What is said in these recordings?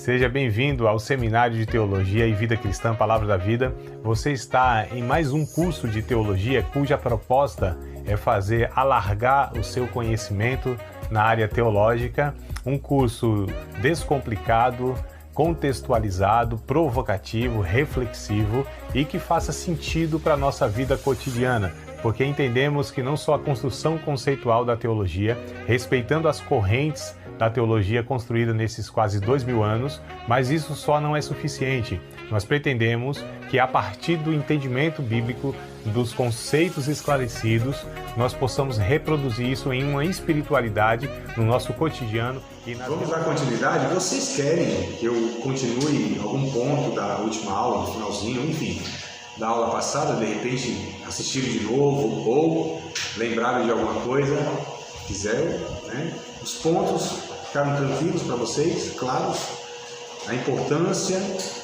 Seja bem-vindo ao Seminário de Teologia e Vida Cristã Palavra da Vida. Você está em mais um curso de teologia cuja proposta é fazer alargar o seu conhecimento na área teológica, um curso descomplicado, contextualizado, provocativo, reflexivo e que faça sentido para a nossa vida cotidiana, porque entendemos que não só a construção conceitual da teologia, respeitando as correntes da teologia construída nesses quase 2000 anos, mas isso só não é suficiente. Nós pretendemos que a partir do entendimento bíblico, dos conceitos esclarecidos, nós possamos reproduzir isso em uma espiritualidade no nosso cotidiano. Vamos dar continuidade? Vocês querem que eu continue algum ponto da última aula, no finalzinho, enfim, da aula passada, de repente assistiram de novo ou lembraram de alguma coisa, quiser, né? Os pontos ficaram tranquilos para vocês, claros? A importância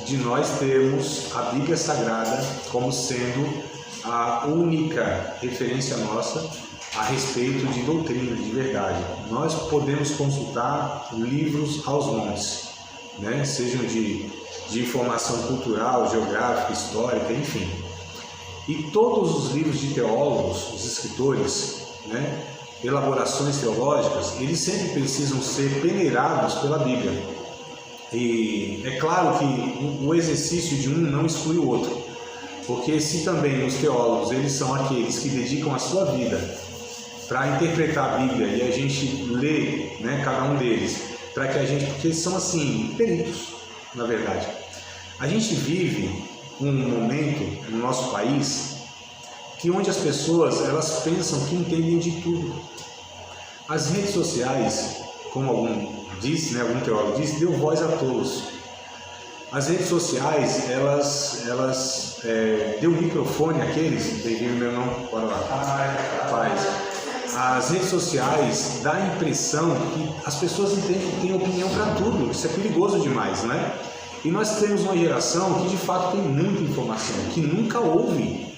de nós termos a Bíblia Sagrada como sendo a única referência nossa a respeito de doutrina, de verdade. Nós podemos consultar livros aos montes, né? Sejam de informação cultural, geográfica, histórica, enfim. E todos os livros de teólogos, os escritores, né? Elaborações teológicas, eles sempre precisam ser peneirados pela Bíblia. E é claro que o exercício de um não exclui o outro, porque se também os teólogos eles são aqueles que dedicam a sua vida para interpretar a Bíblia e a gente lê, né, cada um deles, para que a gente, porque eles são assim, peritos, na verdade. A gente vive um momento no nosso país que onde as pessoas elas pensam que entendem de tudo. As redes sociais, como algum teólogo disse, deu voz a todos. As redes sociais, elas deu microfone àqueles, bem-vindo meu nome, bora lá, paz. As redes sociais dá a impressão que as pessoas entendem que tem opinião para tudo, isso é perigoso demais, né? E nós temos uma geração que de fato tem muita informação, que nunca houve,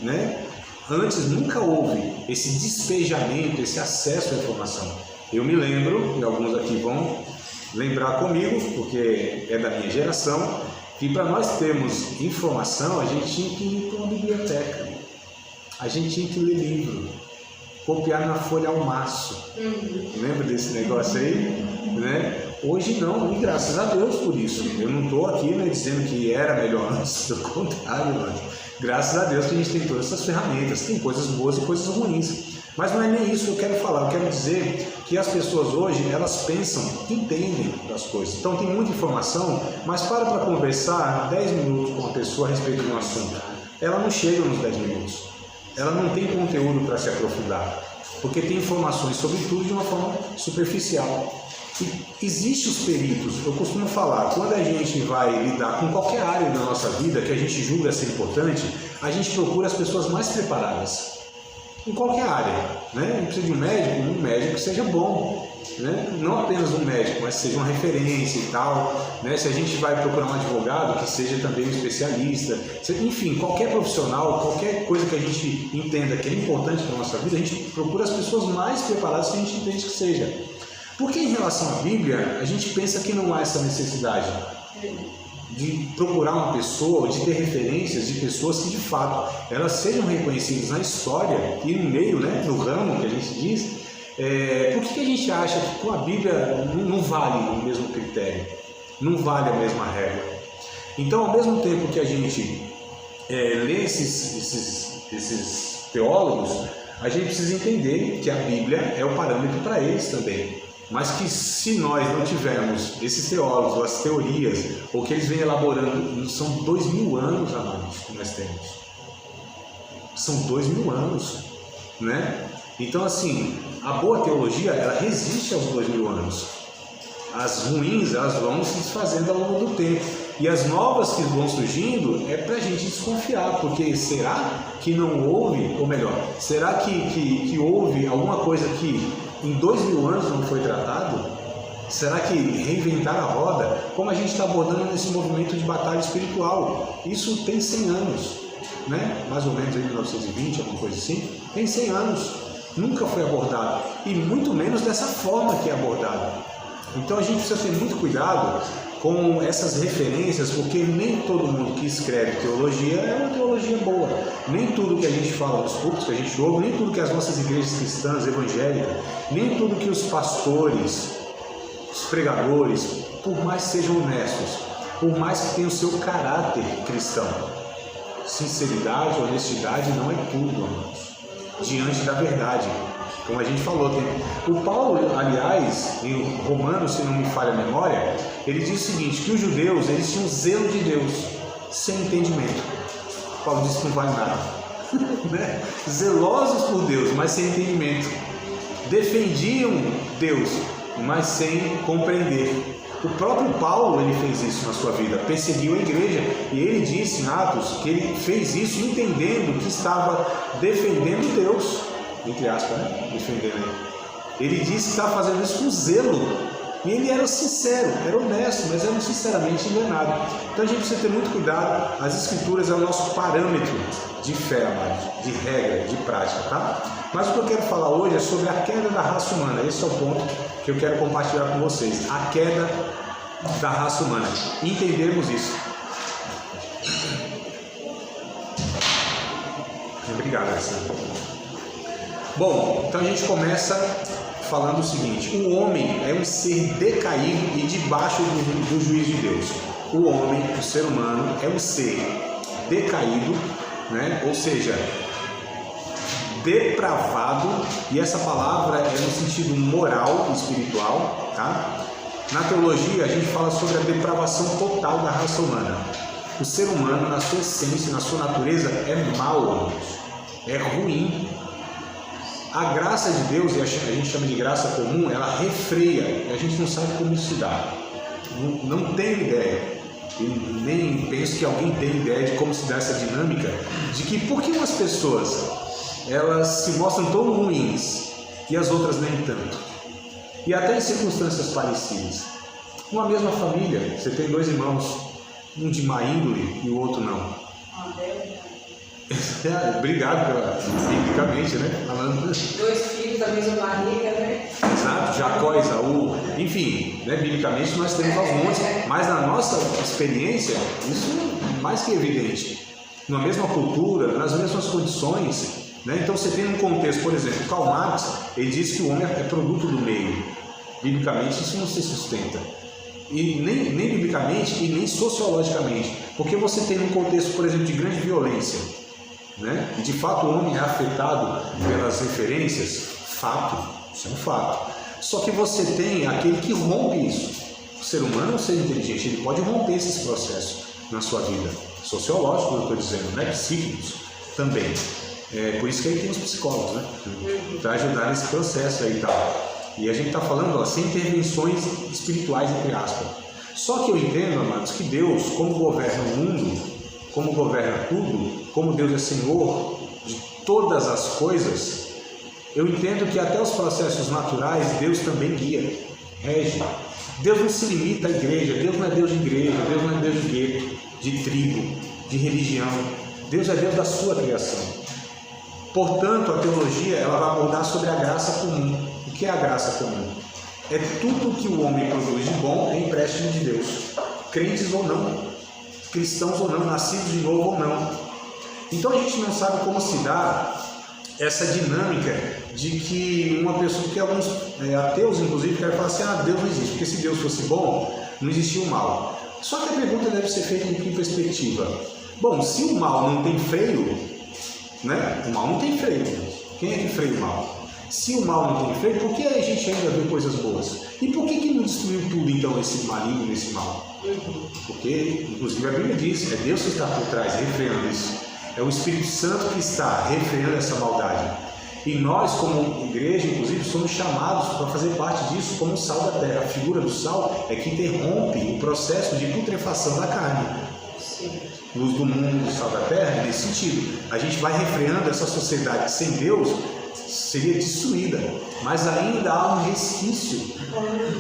né? Antes nunca houve esse despejamento, esse acesso à informação. Eu me lembro, e alguns aqui vão lembrar comigo, porque é da minha geração, que para nós termos informação, a gente tinha que ir para uma biblioteca, a gente tinha que ler livro, copiar na folha ao maço. Lembra desse negócio aí? Né? Hoje não, e graças a Deus por isso. Eu não estou aqui, né, dizendo que era melhor antes, pelo contrário, graças a Deus que a gente tem todas essas ferramentas, tem coisas boas e coisas ruins. Mas não é nem isso que eu quero falar, eu quero dizer que as pessoas hoje, elas pensam que entendem das coisas. Então tem muita informação, mas para conversar 10 minutos com uma pessoa a respeito de um assunto. Ela não chega nos 10 minutos, ela não tem conteúdo para se aprofundar, porque tem informações sobre tudo de uma forma superficial. E existem os peritos, eu costumo falar, quando a gente vai lidar com qualquer área da nossa vida que a gente julga ser importante, a gente procura as pessoas mais preparadas. Em qualquer área, né? A gente precisa de um médico que seja bom, né? Não apenas um médico, mas seja uma referência e tal, né? Se a gente vai procurar um advogado, que seja também um especialista, enfim, qualquer profissional, qualquer coisa que a gente entenda que é importante para a nossa vida, a gente procura as pessoas mais preparadas que a gente entende que seja. Porque em relação à Bíblia, a gente pensa que não há essa necessidade de procurar uma pessoa, de ter referências de pessoas que de fato elas sejam reconhecidas na história e no meio, né, no ramo que a gente diz. Por que a gente acha que com a Bíblia não vale o mesmo critério, não vale a mesma regra? Então, ao mesmo tempo que a gente lê esses teólogos, a gente precisa entender que a Bíblia é o parâmetro para eles também. Mas que se nós não tivermos esses teólogos, ou as teorias, ou que eles vêm elaborando, são 2000 anos, amados, que nós temos. São 2000 anos, né? Então, assim, a boa teologia, ela resiste aos 2000 anos. As ruins, elas vão se desfazendo ao longo do tempo. E as novas que vão surgindo, é para a gente desconfiar, porque será que não houve, ou melhor, será que houve alguma coisa que em 2000 anos não foi tratado? Será que reinventar a roda? Como a gente está abordando nesse movimento de batalha espiritual? Isso tem 100 anos, né? Mais ou menos em 1920, alguma coisa assim. Tem 100 anos. Nunca foi abordado. E muito menos dessa forma que é abordado. Então a gente precisa ter muito cuidado com essas referências, porque nem todo mundo que escreve teologia é uma teologia boa. Nem tudo que a gente fala nos púlpitos, que a gente ouve, nem tudo que as nossas igrejas cristãs, evangélicas, nem tudo que os pastores, os pregadores, por mais sejam honestos, por mais que tenham o seu caráter cristão, sinceridade, honestidade não é tudo, irmãos, diante da verdade. Como a gente falou, o Paulo, aliás, em Romanos, se não me falha a memória, ele diz o seguinte, que os judeus, eles tinham zelo de Deus, sem entendimento. Paulo disse que não vale nada. Né? Zelosos por Deus, mas sem entendimento. Defendiam Deus, mas sem compreender. O próprio Paulo, ele fez isso na sua vida, perseguiu a igreja, e ele disse em Atos que ele fez isso entendendo que estava defendendo Deus, entre aspas, né? Defendendo ele. Ele disse que estava fazendo isso com zelo, e ele era sincero, era honesto, mas era sinceramente enganado. Então a gente precisa ter muito cuidado. As escrituras é o nosso parâmetro de fé, amados, de regra, de prática, tá? Mas o que eu quero falar hoje é sobre a queda da raça humana. Esse é o ponto que eu quero compartilhar com vocês. A queda da raça humana. Entendermos isso. Obrigado, Alessandro. Bom, então a gente começa falando o seguinte: o homem é um ser decaído e debaixo do juízo de Deus. O homem, o ser humano, é um ser decaído, né? Ou seja, depravado, e essa palavra é no sentido moral e espiritual, tá? Na teologia a gente fala sobre a depravação total da raça humana. O ser humano, na sua essência, na sua natureza, é mau, é ruim. A graça de Deus, e a gente chama de graça comum, ela refreia, e a gente não sabe como isso se dá. Não tenho ideia, e nem penso que alguém tenha ideia de como se dá essa dinâmica, de que por que umas pessoas elas se mostram tão ruins e as outras nem tanto, e até em circunstâncias parecidas. Uma mesma família, você tem dois irmãos, um de má índole e o outro não. Obrigado biblicamente, né? Falando. Dois filhos da mesma barriga, né? Exato, Jacó e Esaú, enfim, né? Biblicamente nós temos aos montes, mas na nossa experiência isso é mais que evidente. Na mesma cultura, nas mesmas condições, né? Então você tem um contexto, por exemplo, Karl Marx, ele diz que o homem é produto do meio. Biblicamente isso não se sustenta. E nem biblicamente e nem sociologicamente, porque você tem um contexto, por exemplo, de grande violência, né? E de fato o homem é afetado pelas referências, fato, isso é um fato. Só que você tem aquele que rompe isso. O ser humano é um ser inteligente, ele pode romper esses processos na sua vida. Sociológico, eu estou dizendo, né? Psíquicos também. Por isso que aí tem os psicólogos, né? Para ajudar nesse processo aí e tal. E a gente está falando, ó, sem intervenções espirituais, entre aspas. Só que eu entendo, amados, que Deus, como governa o mundo, como governa tudo, como Deus é Senhor de todas as coisas, eu entendo que até os processos naturais Deus também guia, rege. Deus não se limita à igreja, Deus não é Deus de igreja, Deus não é Deus de gueto, de tribo, de religião. Deus é Deus da sua criação. Portanto, a teologia ela vai abordar sobre a graça comum. O que é a graça comum? É tudo que o homem produz de bom é empréstimo de Deus, crentes ou não, cristãos ou não, nascidos de novo ou não. Então a gente não sabe como se dá essa dinâmica de que uma pessoa, porque alguns ateus inclusive querem falar assim, Deus não existe, porque se Deus fosse bom, não existia o mal. Só que a pergunta deve ser feita em que perspectiva? Bom, se o mal não tem freio, né? O mal não tem freio. Quem é que freia o mal? Se o mal não tem freio, por que a gente ainda vê coisas boas? E por que não destruiu tudo então esse maligno, esse mal? Porque, inclusive, a Bíblia diz, é Deus que está por trás, refreando isso. É o Espírito Santo que está refreando essa maldade. E nós, como igreja, inclusive, somos chamados para fazer parte disso como sal da terra. A figura do sal é que interrompe o processo de putrefação da carne. Luz do mundo, sal da terra, nesse sentido. A gente vai refreando essa sociedade que sem Deus seria destruída, mas ainda há um resquício,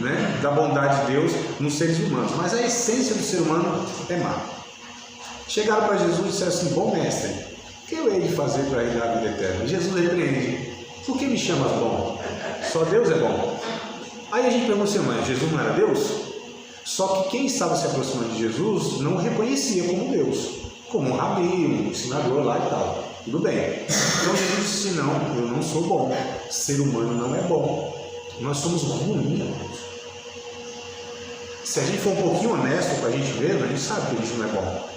né, da bondade de Deus nos seres humanos, mas a essência do ser humano é má. Chegaram para Jesus e disseram assim, bom mestre, o que eu hei de fazer para herdar a vida eterna? Jesus repreende, por que me chamas bom? Só Deus é bom. Aí a gente pergunta assim, mas Jesus não era Deus? Só que quem estava se aproximando de Jesus não o reconhecia como Deus, como um rabi, um ensinador lá e tal. Tudo bem. Então Jesus disse, não, eu não sou bom. Ser humano não é bom. Nós somos ruins, irmãos. Se a gente for um pouquinho honesto com a gente mesmo, a gente sabe que a gente não é bom.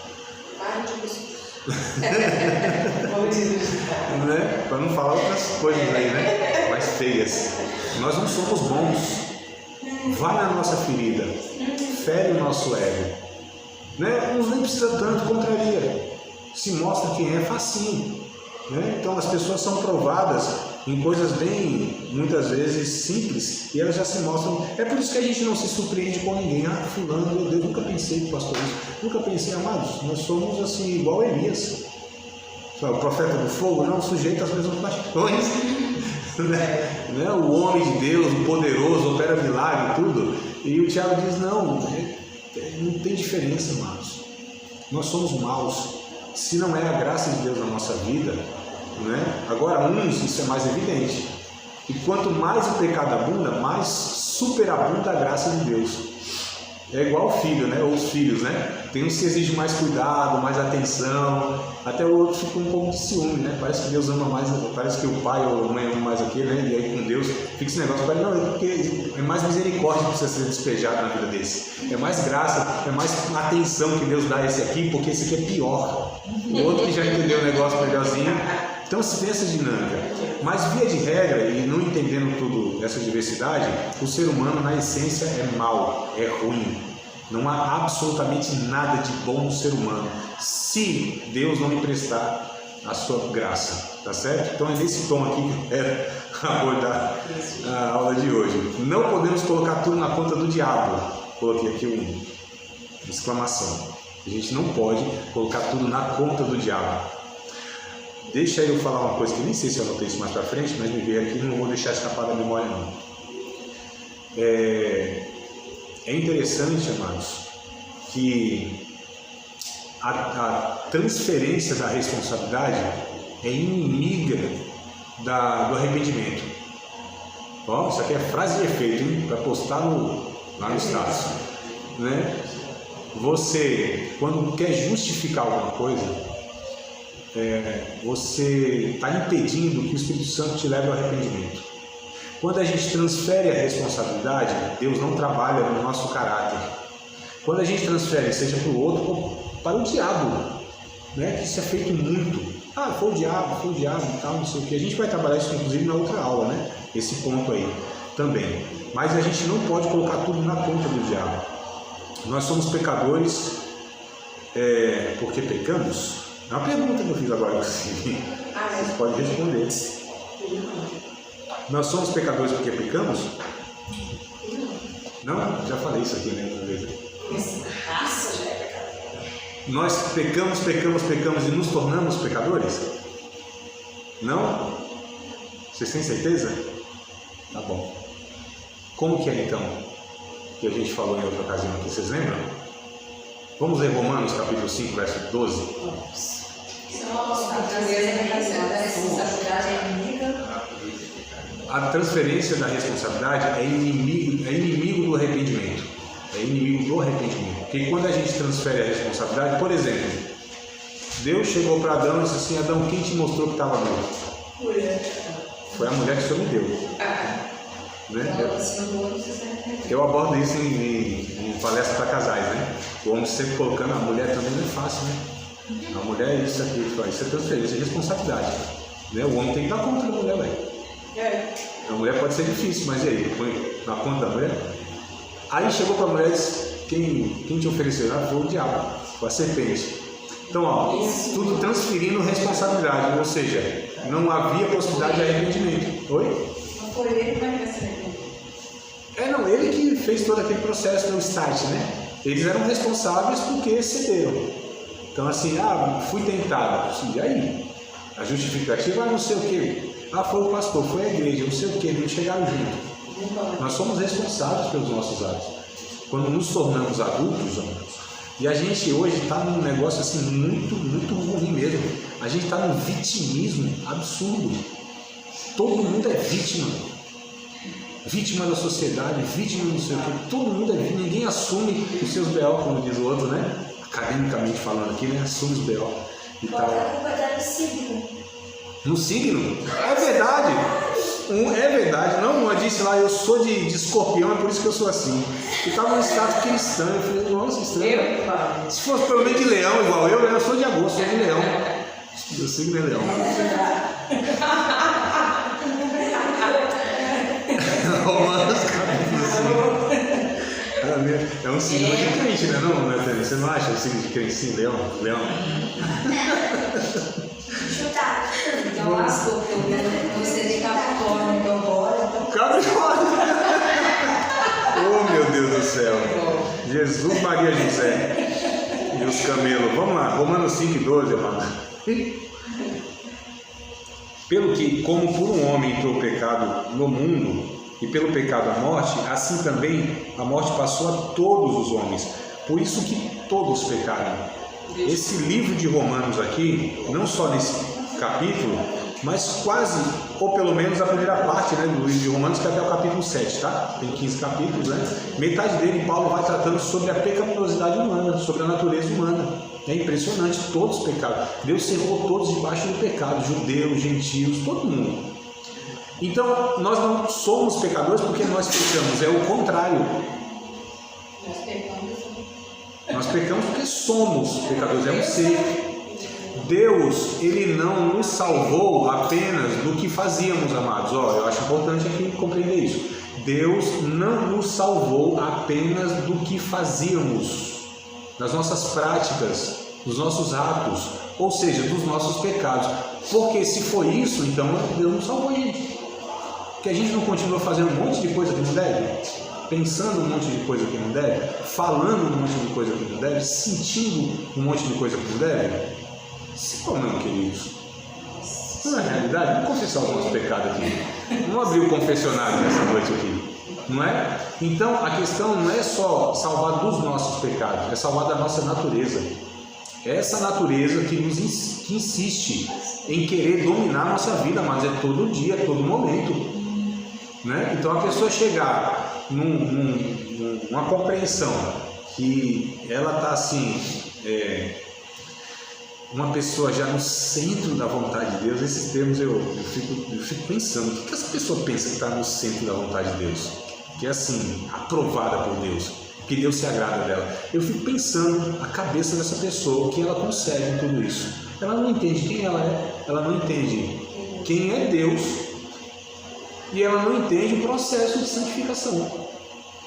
Né? Para não falar outras coisas aí, né? Mais feias. Nós não somos bons. Vai na nossa ferida, fere o nosso ego. Né? Uns nem precisa tanto, contraria. Se mostra quem é facinho. Né? Então as pessoas são provadas em coisas bem, muitas vezes, simples, e elas já se mostram. É por isso que a gente não se surpreende com ninguém. Ah, fulano, meu Deus, nunca pensei que pastor isso. Nunca pensei, amados, nós somos assim, igual Elias. O profeta do fogo, não sujeito às mesmas paixões. Né? O homem de Deus, o poderoso, opera milagre e tudo. E o Tiago diz, não tem diferença, amados. Nós somos maus. Se não é a graça de Deus na nossa vida, né? Agora, isso é mais evidente. E quanto mais o pecado abunda, mais superabunda a graça de Deus. É igual o filho, né? Ou os filhos, né? Tem uns que exigem mais cuidado, mais atenção. Até o outro fica um pouco de ciúme, né? Parece que Deus ama mais, parece que o pai ou a mãe ama mais aquele, né? E aí com Deus fica esse negócio. Não, é porque é mais misericórdia que precisa ser despejado na vida desse. É mais graça, é mais atenção que Deus dá a esse aqui, porque esse aqui é pior. O outro que já entendeu o negócio melhorzinho. Então se tem essa dinâmica. Mas via de regra, e não entendendo tudo essa diversidade, o ser humano na essência é mau, é ruim. Não há absolutamente nada de bom no ser humano, se Deus não emprestar a sua graça, tá certo? Então é nesse tom aqui que eu quero abordar a aula de hoje. Não podemos colocar tudo na conta do diabo. Coloquei aqui uma exclamação. A gente não pode colocar tudo na conta do diabo. Deixa eu falar uma coisa que nem sei se eu anotei isso mais pra frente, mas me veio aqui e não vou deixar escapar da memória não. É interessante, amados, que a transferência da responsabilidade é inimiga do arrependimento. Ó, isso aqui é frase de efeito, hein? Para postar lá no status. Né? Você, quando quer justificar alguma coisa, você está impedindo que o Espírito Santo te leve ao arrependimento. Quando a gente transfere a responsabilidade, Deus não trabalha no nosso caráter. Quando a gente transfere, seja para o outro ou para o diabo, né? Que isso é feito muito. Ah, foi o diabo e tal, não sei o que. A gente vai trabalhar isso inclusive na outra aula, né? Esse ponto aí também. Mas a gente não pode colocar tudo na conta do diabo. Nós somos pecadores porque pecamos? É uma pergunta que eu fiz agora, vocês podem responder. Nós somos pecadores porque pecamos? Não? Já falei isso aqui, né? Raça já é pecado. Nós pecamos e nos tornamos pecadores? Não? Vocês têm certeza? Tá bom. Como que é então? Que a gente falou em outra ocasião aqui, vocês lembram? Vamos ler Romanos capítulo 5, verso 12. A transferência da responsabilidade é inimigo do arrependimento. É inimigo do arrependimento. Porque quando a gente transfere a responsabilidade, por exemplo, Deus chegou para Adão e disse assim: Adão, quem te mostrou que estava nu? Foi a mulher que o Senhor me deu. Né? Eu abordo isso em palestra para casais, né? O homem sempre colocando a mulher também não é fácil, né? A mulher é isso aqui, isso é transferência, é responsabilidade. Né? O homem tem que dar conta da mulher, velho. A mulher pode ser difícil, mas e aí? Põe na conta da mulher? Aí chegou para a mulher e disse: quem te ofereceu? Foi o diabo, foi a serpente. Então, ó, tudo transferindo responsabilidade, ou seja, não havia possibilidade de arrependimento. Oi? Não foi ele que vai crescer. Não, ele que fez todo aquele processo no start, né? Eles eram responsáveis porque cederam. Então, assim, fui tentado. E aí? A justificativa, não sei o que. Foi o pastor, foi a igreja, não sei o que, não chegaram junto. Nós somos responsáveis pelos nossos atos. Quando nos tornamos adultos, amados, e a gente hoje está num negócio assim muito, muito ruim mesmo. A gente está num vitimismo absurdo. Todo mundo é vítima. vítima da sociedade, vítima não sei o que, todo mundo é vítima, ninguém assume os seus B.O., como diz o outro, né? Academicamente falando aqui, né? Assume os B.O. e tal. No signo? É verdade. É verdade. Não, eu disse lá, eu sou de escorpião, é por isso que eu sou assim. E estava no estado cristão, eu falei, nossa, estranho. Se fosse pelo menos de leão, igual eu sou de agosto, sou de leão. Meu signo é leão. Romanos, capítulo 5. É um signo de crente, né? Não, Natália? Você não acha o signo de crente sim, leão? Leão. Então lascou, porque você de Capricórnio, então bora. Capricórnio! Oh, meu Deus do céu! Jesus, Maria, José e os camelos. Vamos lá, Romanos 5:12, irmão. Pelo que, como por um homem entrou o pecado no mundo, e pelo pecado a morte, assim também a morte passou a todos os homens. Por isso que todos pecaram. Esse livro de Romanos aqui, não só nesse capítulo, mas quase, ou pelo menos a primeira parte, né, do livro de Romanos, que é até o capítulo 7, tá? Tem 15 capítulos, né? Metade dele, Paulo vai tratando sobre a pecaminosidade humana, sobre a natureza humana. É impressionante, todos pecaram. Deus cercou todos debaixo do pecado, judeus, gentios, todo mundo. Então, nós não somos pecadores porque nós pecamos, é o contrário. Nós pecamos porque somos pecadores, é um ser. Deus, Ele não nos salvou apenas do que fazíamos, amados. Eu acho importante aqui compreender isso. Deus não nos salvou apenas do que fazíamos, das nossas práticas, dos nossos atos, ou seja, dos nossos pecados. Porque se foi isso, então Deus não salvou a gente. Porque a gente não continua fazendo um monte de coisa que não deve, pensando um monte de coisa que não deve, falando um monte de coisa que não deve, sentindo um monte de coisa que não deve. Sim ou não, queridos? Não é realidade? Vamos confessar os nossos pecados aqui. Vamos abrir o confessionário nessa noite aqui. Não é? Então, a questão não é só salvar dos nossos pecados, é salvar da nossa natureza. É essa natureza que que insiste em querer dominar a nossa vida, mas é todo dia, todo momento. Né? Então, a pessoa chegar numa compreensão que ela está assim... uma pessoa já no centro da vontade de Deus, esses termos eu fico pensando, o que essa pessoa pensa que está no centro da vontade de Deus? Que é assim, aprovada por Deus, que Deus se agrada dela. Eu fico pensando a cabeça dessa pessoa, o que ela consegue em tudo isso. Ela não entende quem ela é, ela não entende quem é Deus, e ela não entende o processo de santificação.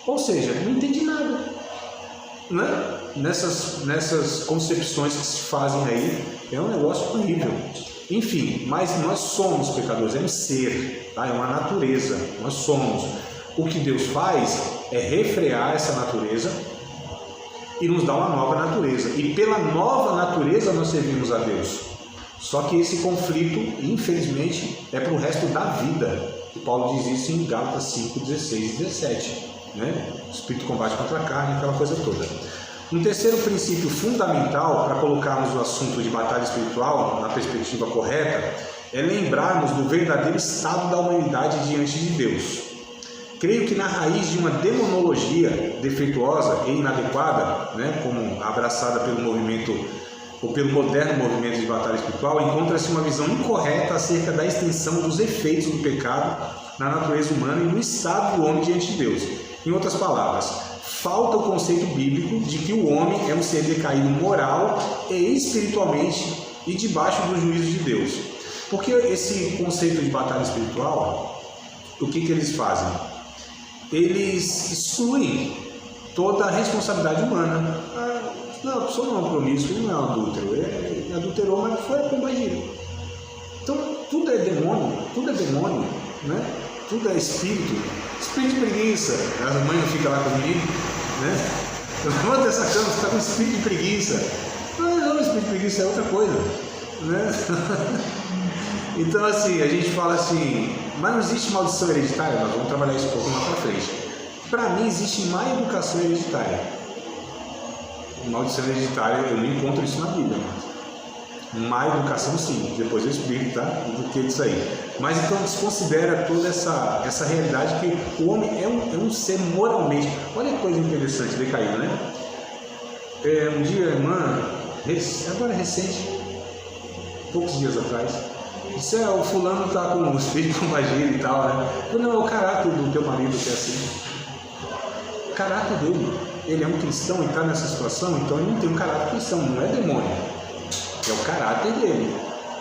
Ou seja, não entende nada. Né? Nessas concepções que se fazem aí, é um negócio horrível. Enfim, mas nós somos pecadores, é um ser, tá? É uma natureza, nós somos. O que Deus faz é refrear essa natureza e nos dar uma nova natureza. E pela nova natureza nós servimos a Deus. Só que esse conflito, infelizmente, é para o resto da vida. E Paulo diz isso em Gálatas 5, 16 e 17. Né? O espírito combate contra a carne, aquela coisa toda. Um terceiro princípio fundamental para colocarmos o assunto de batalha espiritual na perspectiva correta é lembrarmos do verdadeiro estado da humanidade diante de Deus. Creio que na raiz de uma demonologia defeituosa e inadequada, né, como abraçada pelo movimento ou pelo moderno movimento de batalha espiritual, encontra-se uma visão incorreta acerca da extensão dos efeitos do pecado na natureza humana e no estado do homem diante de Deus. Em outras palavras, falta o conceito bíblico de que o homem é um ser decaído moral e espiritualmente e debaixo do juízo de Deus. Porque esse conceito de batalha espiritual, o que eles fazem? Eles excluem toda a responsabilidade humana. Não, a pessoa não é um promíscuo, ele não é um adúltero. Ele adulterou, mas foi companheiro. Então, tudo é demônio, né? Tudo é espírito. Espírito de preguiça. A mãe não fica lá com o menino, né? Levanta essa cama, você está com espírito de preguiça. Não, espírito de preguiça é outra coisa, né? Então, assim, a gente fala assim, mas não existe maldição hereditária? Nós vamos trabalhar isso um pouco mais para frente. Para mim, existe má educação hereditária. Maldição hereditária, eu não encontro isso na Bíblia. Má educação, sim, depois eu explico, tá? Do que isso aí. Mas então desconsidera toda essa realidade que o homem é um ser moralmente. Olha que coisa interessante, decaído, né? Um dia, irmã, agora recente, poucos dias atrás, disse: o fulano tá com os filhos com magia e tal, né? Eu, não, é o caráter do teu marido que é assim. O caráter dele. Ele é um cristão e está nessa situação, então ele não tem um caráter cristão, não é demônio. É o caráter dele.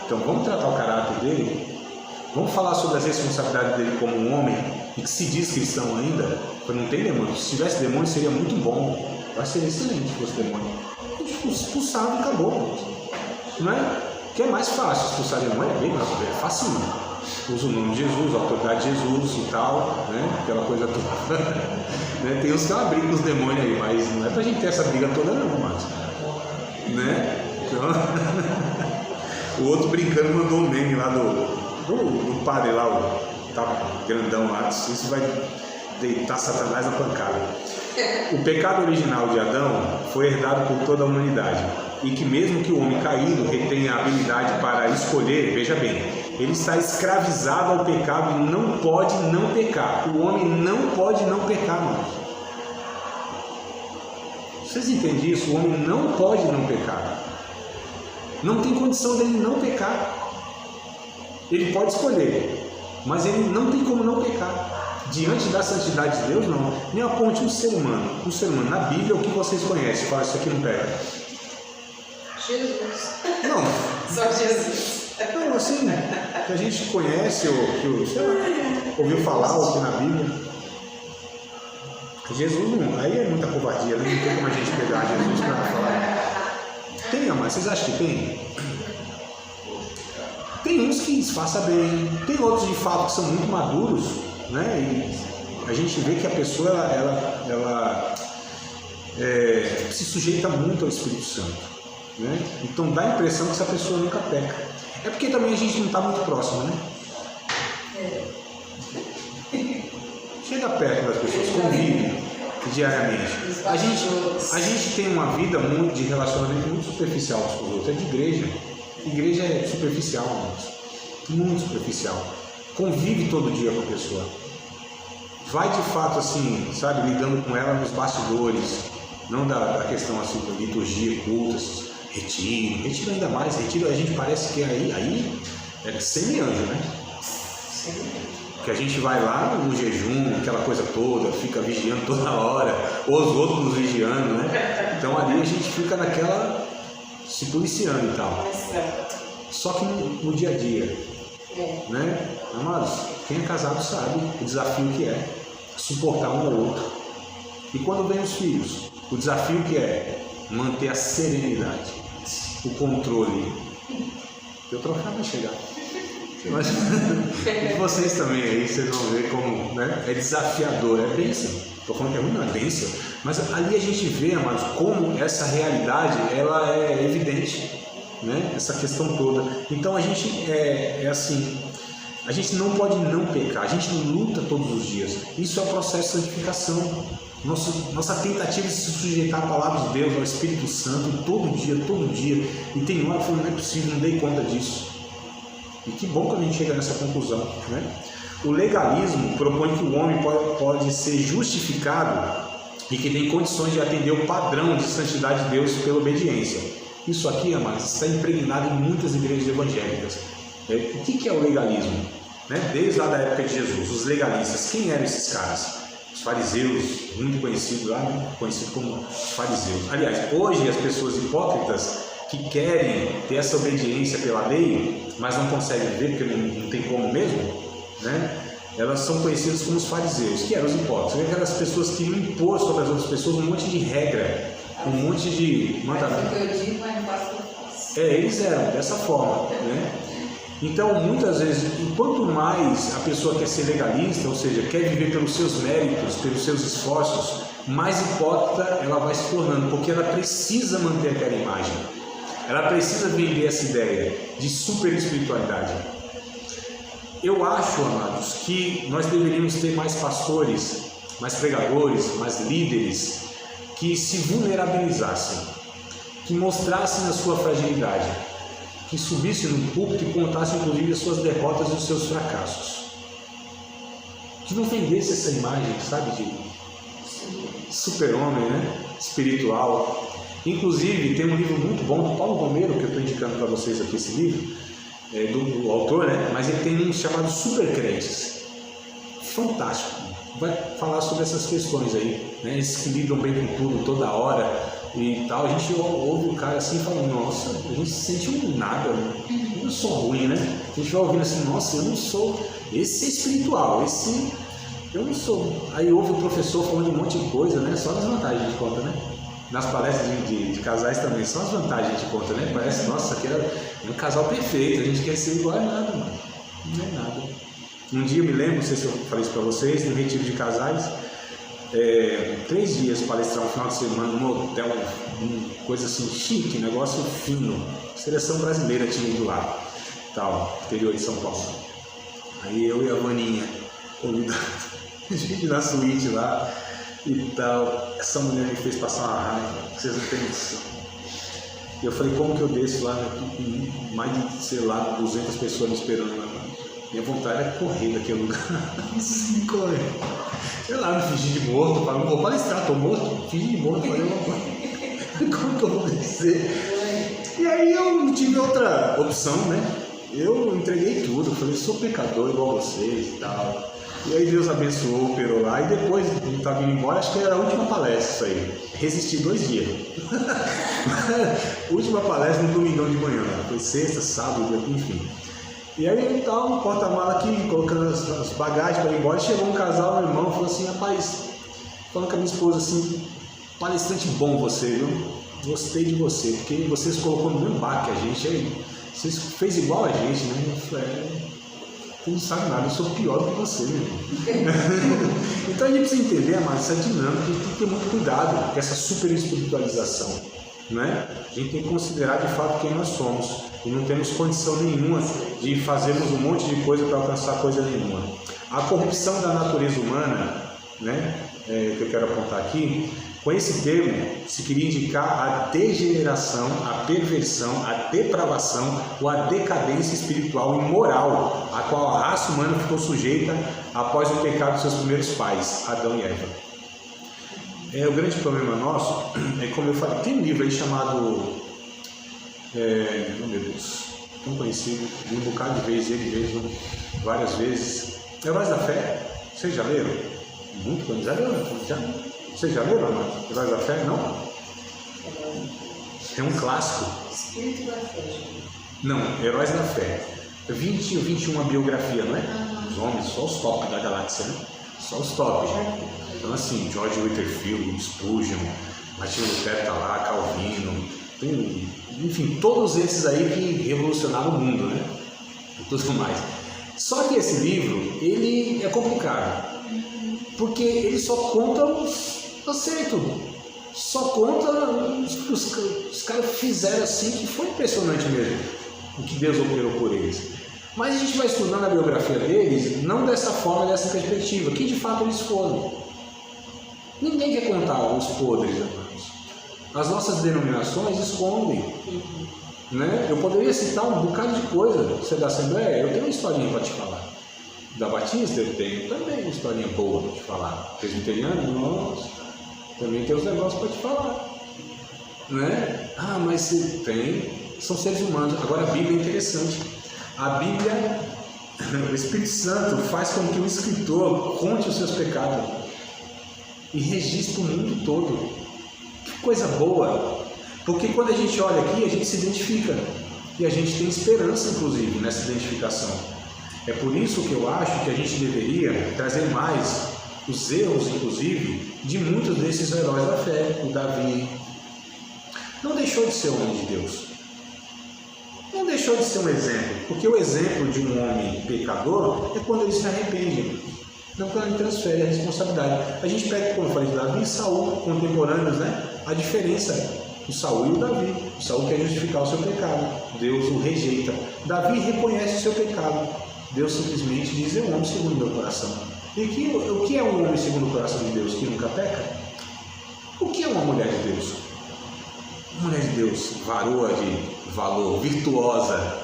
Então vamos tratar o caráter dele. Vamos falar sobre as responsabilidades dele como um homem e que se diz cristão ainda, porque não tem demônio. Se tivesse demônio seria muito bom. Vai ser excelente se fosse demônio. Expulsava e acabou. Não é? Que é mais fácil expulsar demônio, é bem mais fácil. Usa o nome de Jesus, a autoridade de Jesus e tal, né? Aquela coisa toda. Né? Tem uns que é uma briga com os demônios aí, mas não é pra gente ter essa briga toda não, mas, né? Então, o outro brincando mandou um meme lá do padre lá, tá grandão lá, isso vai deitar Satanás na pancada. O pecado original de Adão foi herdado por toda a humanidade, e que mesmo que o homem caído retenha a habilidade para escolher, veja bem, ele está escravizado ao pecado e não pode não pecar. O homem não pode não pecar, mano. Vocês entendem isso? O homem não pode não pecar. Não tem condição dele não pecar. Ele pode escolher, mas ele não tem como não pecar. Diante da santidade de Deus, não. Nem aponte um ser humano. Um ser humano. Na Bíblia, o que vocês conhecem? Fala, isso aqui não pega. Jesus. Não. Só Jesus. Não, assim, que a gente conhece, ou que sei lá, ouviu falar, ou que na Bíblia. Jesus não. Aí é muita covardia, né? Não tem como a gente pegar Jesus para falar. Tem, mas vocês acham que tem? Tem uns que disfarça bem, tem outros de fato que são muito maduros, né? E a gente vê que a pessoa ela se sujeita muito ao Espírito Santo, né? Então dá a impressão que essa pessoa nunca peca. É porque também a gente não está muito próximo, né? Chega perto das pessoas, convive diariamente. A gente tem uma vida muito de relacionamento muito superficial uns com os outros, é de igreja. Igreja é superficial, muito superficial. Convive todo dia com a pessoa. Vai de fato assim, sabe, lidando com ela nos bastidores, não da questão assim da liturgia, cultos, retiro ainda mais, retiro a gente parece que aí é semi-anjo, né? Que a gente vai lá no jejum, aquela coisa toda, fica vigiando toda hora, ou os outros nos vigiando, né? Então ali a gente fica naquela, se policiando e tal. Só que no dia a dia, né? Amados, quem é casado sabe o desafio que é suportar um ao outro. E quando vem os filhos, o desafio que é manter a serenidade, o controle. Eu trocar vai chegar. Mas vocês também aí, vocês vão ver como, né? É desafiador, é bênção. Estou falando que é muito uma bênção, mas ali a gente vê, amados, como essa realidade ela é evidente, né? Essa questão toda. Então a gente é assim, a gente não pode não pecar, a gente luta todos os dias. Isso é o processo de santificação. Nossa tentativa de se sujeitar à palavra de Deus, ao Espírito Santo, todo dia. E tem hora que não é possível, não dei conta disso. E que bom que a gente chega nessa conclusão, né? O legalismo propõe que o homem pode ser justificado e que tem condições de atender o padrão de santidade de Deus pela obediência. Isso aqui, amados, está impregnado em muitas igrejas evangélicas. O que é o legalismo? Né? Desde lá da época de Jesus, os legalistas, quem eram esses caras? Os fariseus, muito conhecidos lá, né? Conhecido como fariseus. Aliás, hoje as pessoas hipócritas que querem ter essa obediência pela lei, mas não conseguem ver porque não tem como mesmo, né? Elas são conhecidas como os fariseus, que eram os hipócritas, aquelas pessoas que não impõem sobre as outras pessoas um monte de regra, um monte de mandamento. Eles eram dessa forma, né? Então, muitas vezes, quanto mais a pessoa quer ser legalista, ou seja, quer viver pelos seus méritos, pelos seus esforços, mais hipócrita ela vai se tornando, porque ela precisa manter aquela imagem. Ela precisa vender essa ideia de super espiritualidade. Eu acho, amados, que nós deveríamos ter mais pastores, mais pregadores, mais líderes que se vulnerabilizassem, que mostrassem a sua fragilidade, que subisse num púlpito e contasse inclusive as suas derrotas e os seus fracassos. Que não vendesse essa imagem, sabe, de super-homem, né? Espiritual. Inclusive, tem um livro muito bom do Paulo Romero, que eu estou indicando para vocês aqui, esse livro, do autor, né? Mas ele tem um chamado Supercrentes. Fantástico. Vai falar sobre essas questões aí, né? Eles que lidam bem com tudo, toda hora e tal. A gente ouve o cara assim falando, nossa, a gente se sente um nada, eu não sou ruim, né? A gente vai ouvindo assim, nossa, eu não sou, esse é espiritual, esse eu não sou. Aí ouve o professor falando de um monte de coisa, né? Só as vantagens a gente conta, né? Nas palestras de casais também, só as vantagens a gente conta, né? Parece, nossa, aquele é um casal perfeito, a gente quer ser igual a nada, mano. Não é nada. Um dia eu me lembro, não sei se eu falei isso para vocês, no retiro de casais, 3 dias palestrar um final de semana num hotel, coisa assim chique, negócio fino. Seleção brasileira tinha ido lá, tal, interior de São Paulo. Aí eu e a Vaninha, convidados, a gente na suíte lá e tal. Essa mulher me fez passar uma raiva, vocês não têm noção. E eu falei, como que eu desço lá, com mais de, sei lá, 200 pessoas me esperando lá. Minha vontade é correr daquele lugar. Correr. Eu lá me fingi de morto, falei, não vou palestrar, estou morto, fingi de morto, falei, como que eu vou descer? E aí eu não tive outra opção, né? Eu entreguei tudo, falei, sou pecador igual vocês e tal. E aí Deus abençoou, operou lá, e depois de estar vindo embora, acho que era a última palestra isso aí. Resisti 2 dias. Última palestra no domingão de manhã, foi sexta, sábado, enfim. E aí então, porta-mala aqui, colocando as bagagens para ir embora, chegou um casal, meu irmão, falou assim, rapaz, falando com a minha esposa assim, palestrante bom você, viu? Gostei de você, porque você se colocou no mesmo barco que a gente, aí, você fez igual a gente, né? Eu falei, você não sabe nada, eu sou pior do que você, meu irmão. Então a gente precisa entender, amado, essa dinâmica, a gente tem que ter muito cuidado com essa super espiritualização, né? A gente tem que considerar de fato quem nós somos. E não temos condição nenhuma de fazermos um monte de coisa para alcançar coisa nenhuma. A corrupção da natureza humana, né, que eu quero apontar aqui, com esse termo se queria indicar a degeneração, a perversão, a depravação ou a decadência espiritual e moral a qual a raça humana ficou sujeita após o pecado dos seus primeiros pais, Adão e Eva. O grande problema nosso é, como eu falei, tem um livro aí chamado... oh meu Deus, tão conhecido, vi um bocado de vezes, ele mesmo, várias vezes. Heróis da Fé, vocês já leram? Muito conhecido, já leram? Vocês já leram, amado? Heróis da Fé? Não? É um clássico. Espírito da Fé. Não, Heróis da Fé. 20 ou 21 a biografia, não é? Os homens, só os top da galáxia, né? Só os top. Então assim, George Whitefield, Spurgeon, Martinho Lutero está lá, Calvino, tem, enfim, todos esses aí que revolucionaram o mundo, né? E tudo mais. Só que esse livro, ele é complicado, porque ele só conta os acertos, só conta os que os caras fizeram assim, que foi impressionante mesmo, o que Deus operou por eles. Mas a gente vai estudando a biografia deles, não dessa forma, dessa perspectiva, que de fato eles foram. Ninguém quer contar os podres, irmãos. As nossas denominações escondem, né? Eu poderia citar um bocado de coisa. Você é da Assembleia? Eu tenho uma historinha para te falar. Da Batista eu tenho também uma historinha boa para te falar. Presbiteriano? Nossa, também tem os negócios para te falar, né? Ah, mas você tem, são seres humanos. Agora a Bíblia é interessante. A Bíblia, o Espírito Santo faz com que o escritor conte os seus pecados e registre o mundo todo. Que coisa boa! Porque quando a gente olha aqui, a gente se identifica e a gente tem esperança, inclusive, nessa identificação. É por isso que eu acho que a gente deveria trazer mais os erros, inclusive, de muitos desses heróis da fé. O Davi não deixou de ser homem de Deus. Não deixou de ser um exemplo, porque o exemplo de um homem pecador é quando ele se arrepende, não quando ele transfere a responsabilidade. A gente pega, como eu falei, de Davi e Saul, contemporâneos, né? A diferença, o Saul e o Davi. O Saul quer justificar o seu pecado, Deus o rejeita. Davi reconhece o seu pecado, Deus simplesmente diz, é um homem segundo o meu coração. E o que é um homem segundo o coração de Deus que nunca peca? O que é uma mulher de Deus? Uma mulher de Deus, varoa de valor, virtuosa.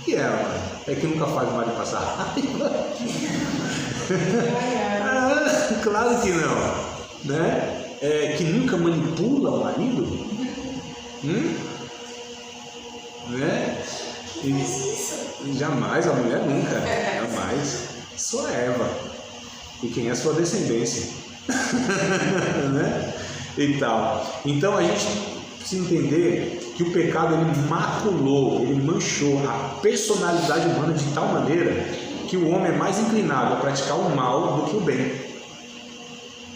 E ela, mano? É que nunca faz mal de passar raiva. Claro que não, né? Que nunca manipula o marido, né? E jamais, a mulher nunca, jamais. Só Eva. E quem é sua descendência, né? E tal. Então a gente precisa entender que o pecado ele maculou, ele manchou a personalidade humana de tal maneira que o homem é mais inclinado a praticar o mal do que o bem.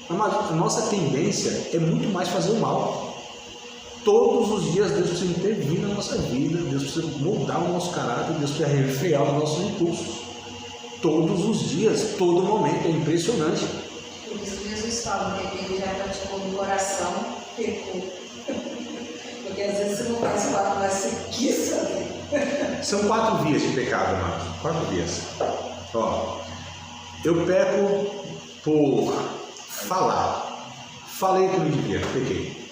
Mas a nossa tendência é muito mais fazer o mal. Todos os dias Deus precisa intervir na nossa vida, Deus precisa moldar o nosso caráter, Deus precisa refrear os nossos impulsos. Todos os dias, todo momento, é impressionante. Por isso que Jesus fala que ele já praticou no coração, pecou. Porque às vezes você não faz 4, mas você quis fazer. São 4 vias de pecado, amados. 4 vias. Ó, eu peco por falar. Falei que não devia, pequei.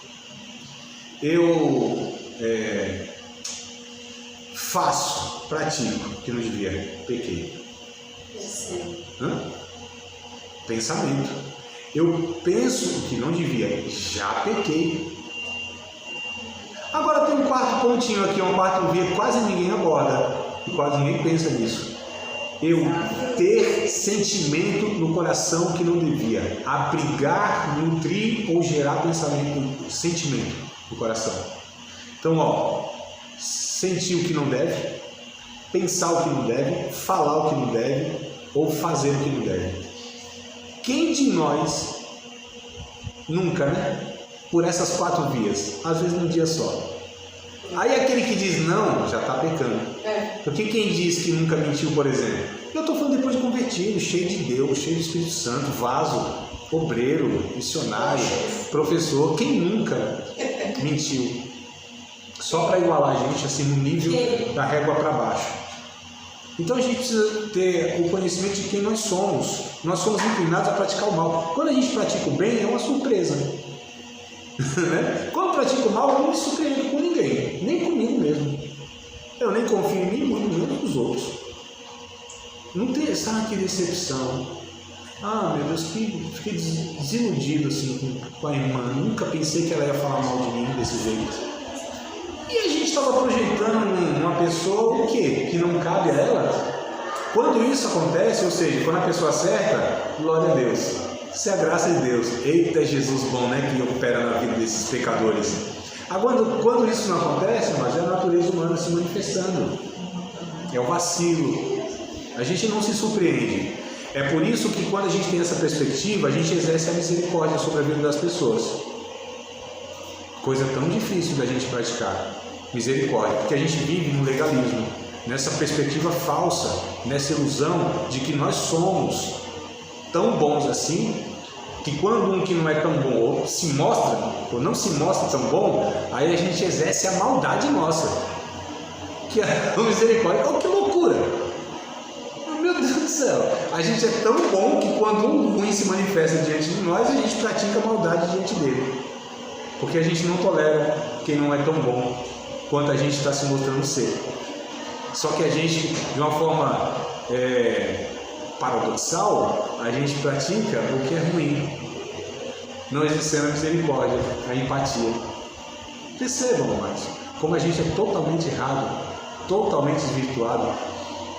Eu faço, pratico que não devia, pequei. Pensamento. Eu penso que não devia, já pequei. Agora tem um quarto pontinho aqui, uma quarta via que quase ninguém aborda e quase ninguém pensa nisso. Eu ter sentimento no coração que não devia, abrigar, nutrir ou gerar pensamento, sentimento no coração. Então, ó, sentir o que não deve, pensar o que não deve, falar o que não deve ou fazer o que não deve. Quem de nós nunca, né? Por essas 4 vias, às vezes num dia só. Aí aquele que diz não, já está pecando. Porque quem diz que nunca mentiu, por exemplo? Eu estou falando depois de convertido, cheio de Deus, cheio do Espírito Santo, vaso, obreiro, missionário, professor. Quem nunca mentiu? Só para igualar a gente assim no nível da régua para baixo. Então a gente precisa ter o conhecimento de quem nós somos. Nós somos inclinados a praticar o mal. Quando a gente pratica o bem, é uma surpresa. Quando eu pratico o mal, eu não me surpreendo com ninguém, nem comigo mesmo. Eu nem confio em mim, muito menos nos outros. Não tem, sabe, que decepção. Ah, meu Deus, fiquei desiludido assim com a irmã. Nunca pensei que ela ia falar mal de mim desse jeito. E a gente estava projetando uma pessoa o quê? Que não cabe a ela. Quando isso acontece, ou seja, quando a pessoa acerta, glória a Deus. Isso é a graça de Deus. Eita, é Jesus bom, né? Que opera na vida desses pecadores. Agora, quando isso não acontece, mas é a natureza humana se manifestando. É o vacilo. A gente não se surpreende. É por isso que quando a gente tem essa perspectiva, a gente exerce a misericórdia sobre a vida das pessoas. Coisa tão difícil da gente praticar. Misericórdia. Porque a gente vive no legalismo. Nessa perspectiva falsa, nessa ilusão de que nós somos tão bons assim, que quando um que não é tão bom ou se mostra, ou não se mostra tão bom, aí a gente exerce a maldade nossa, que é a misericórdia. Oh, que loucura! Meu Deus do céu! A gente é tão bom que quando um ruim se manifesta diante de nós, a gente pratica a maldade diante dele, porque a gente não tolera quem não é tão bom quanto a gente está se mostrando ser. Só que a gente, de uma forma paradoxal, a gente pratica o que é ruim, não exercendo a misericórdia, a empatia. Percebam, amados, como a gente é totalmente errado, totalmente desvirtuado,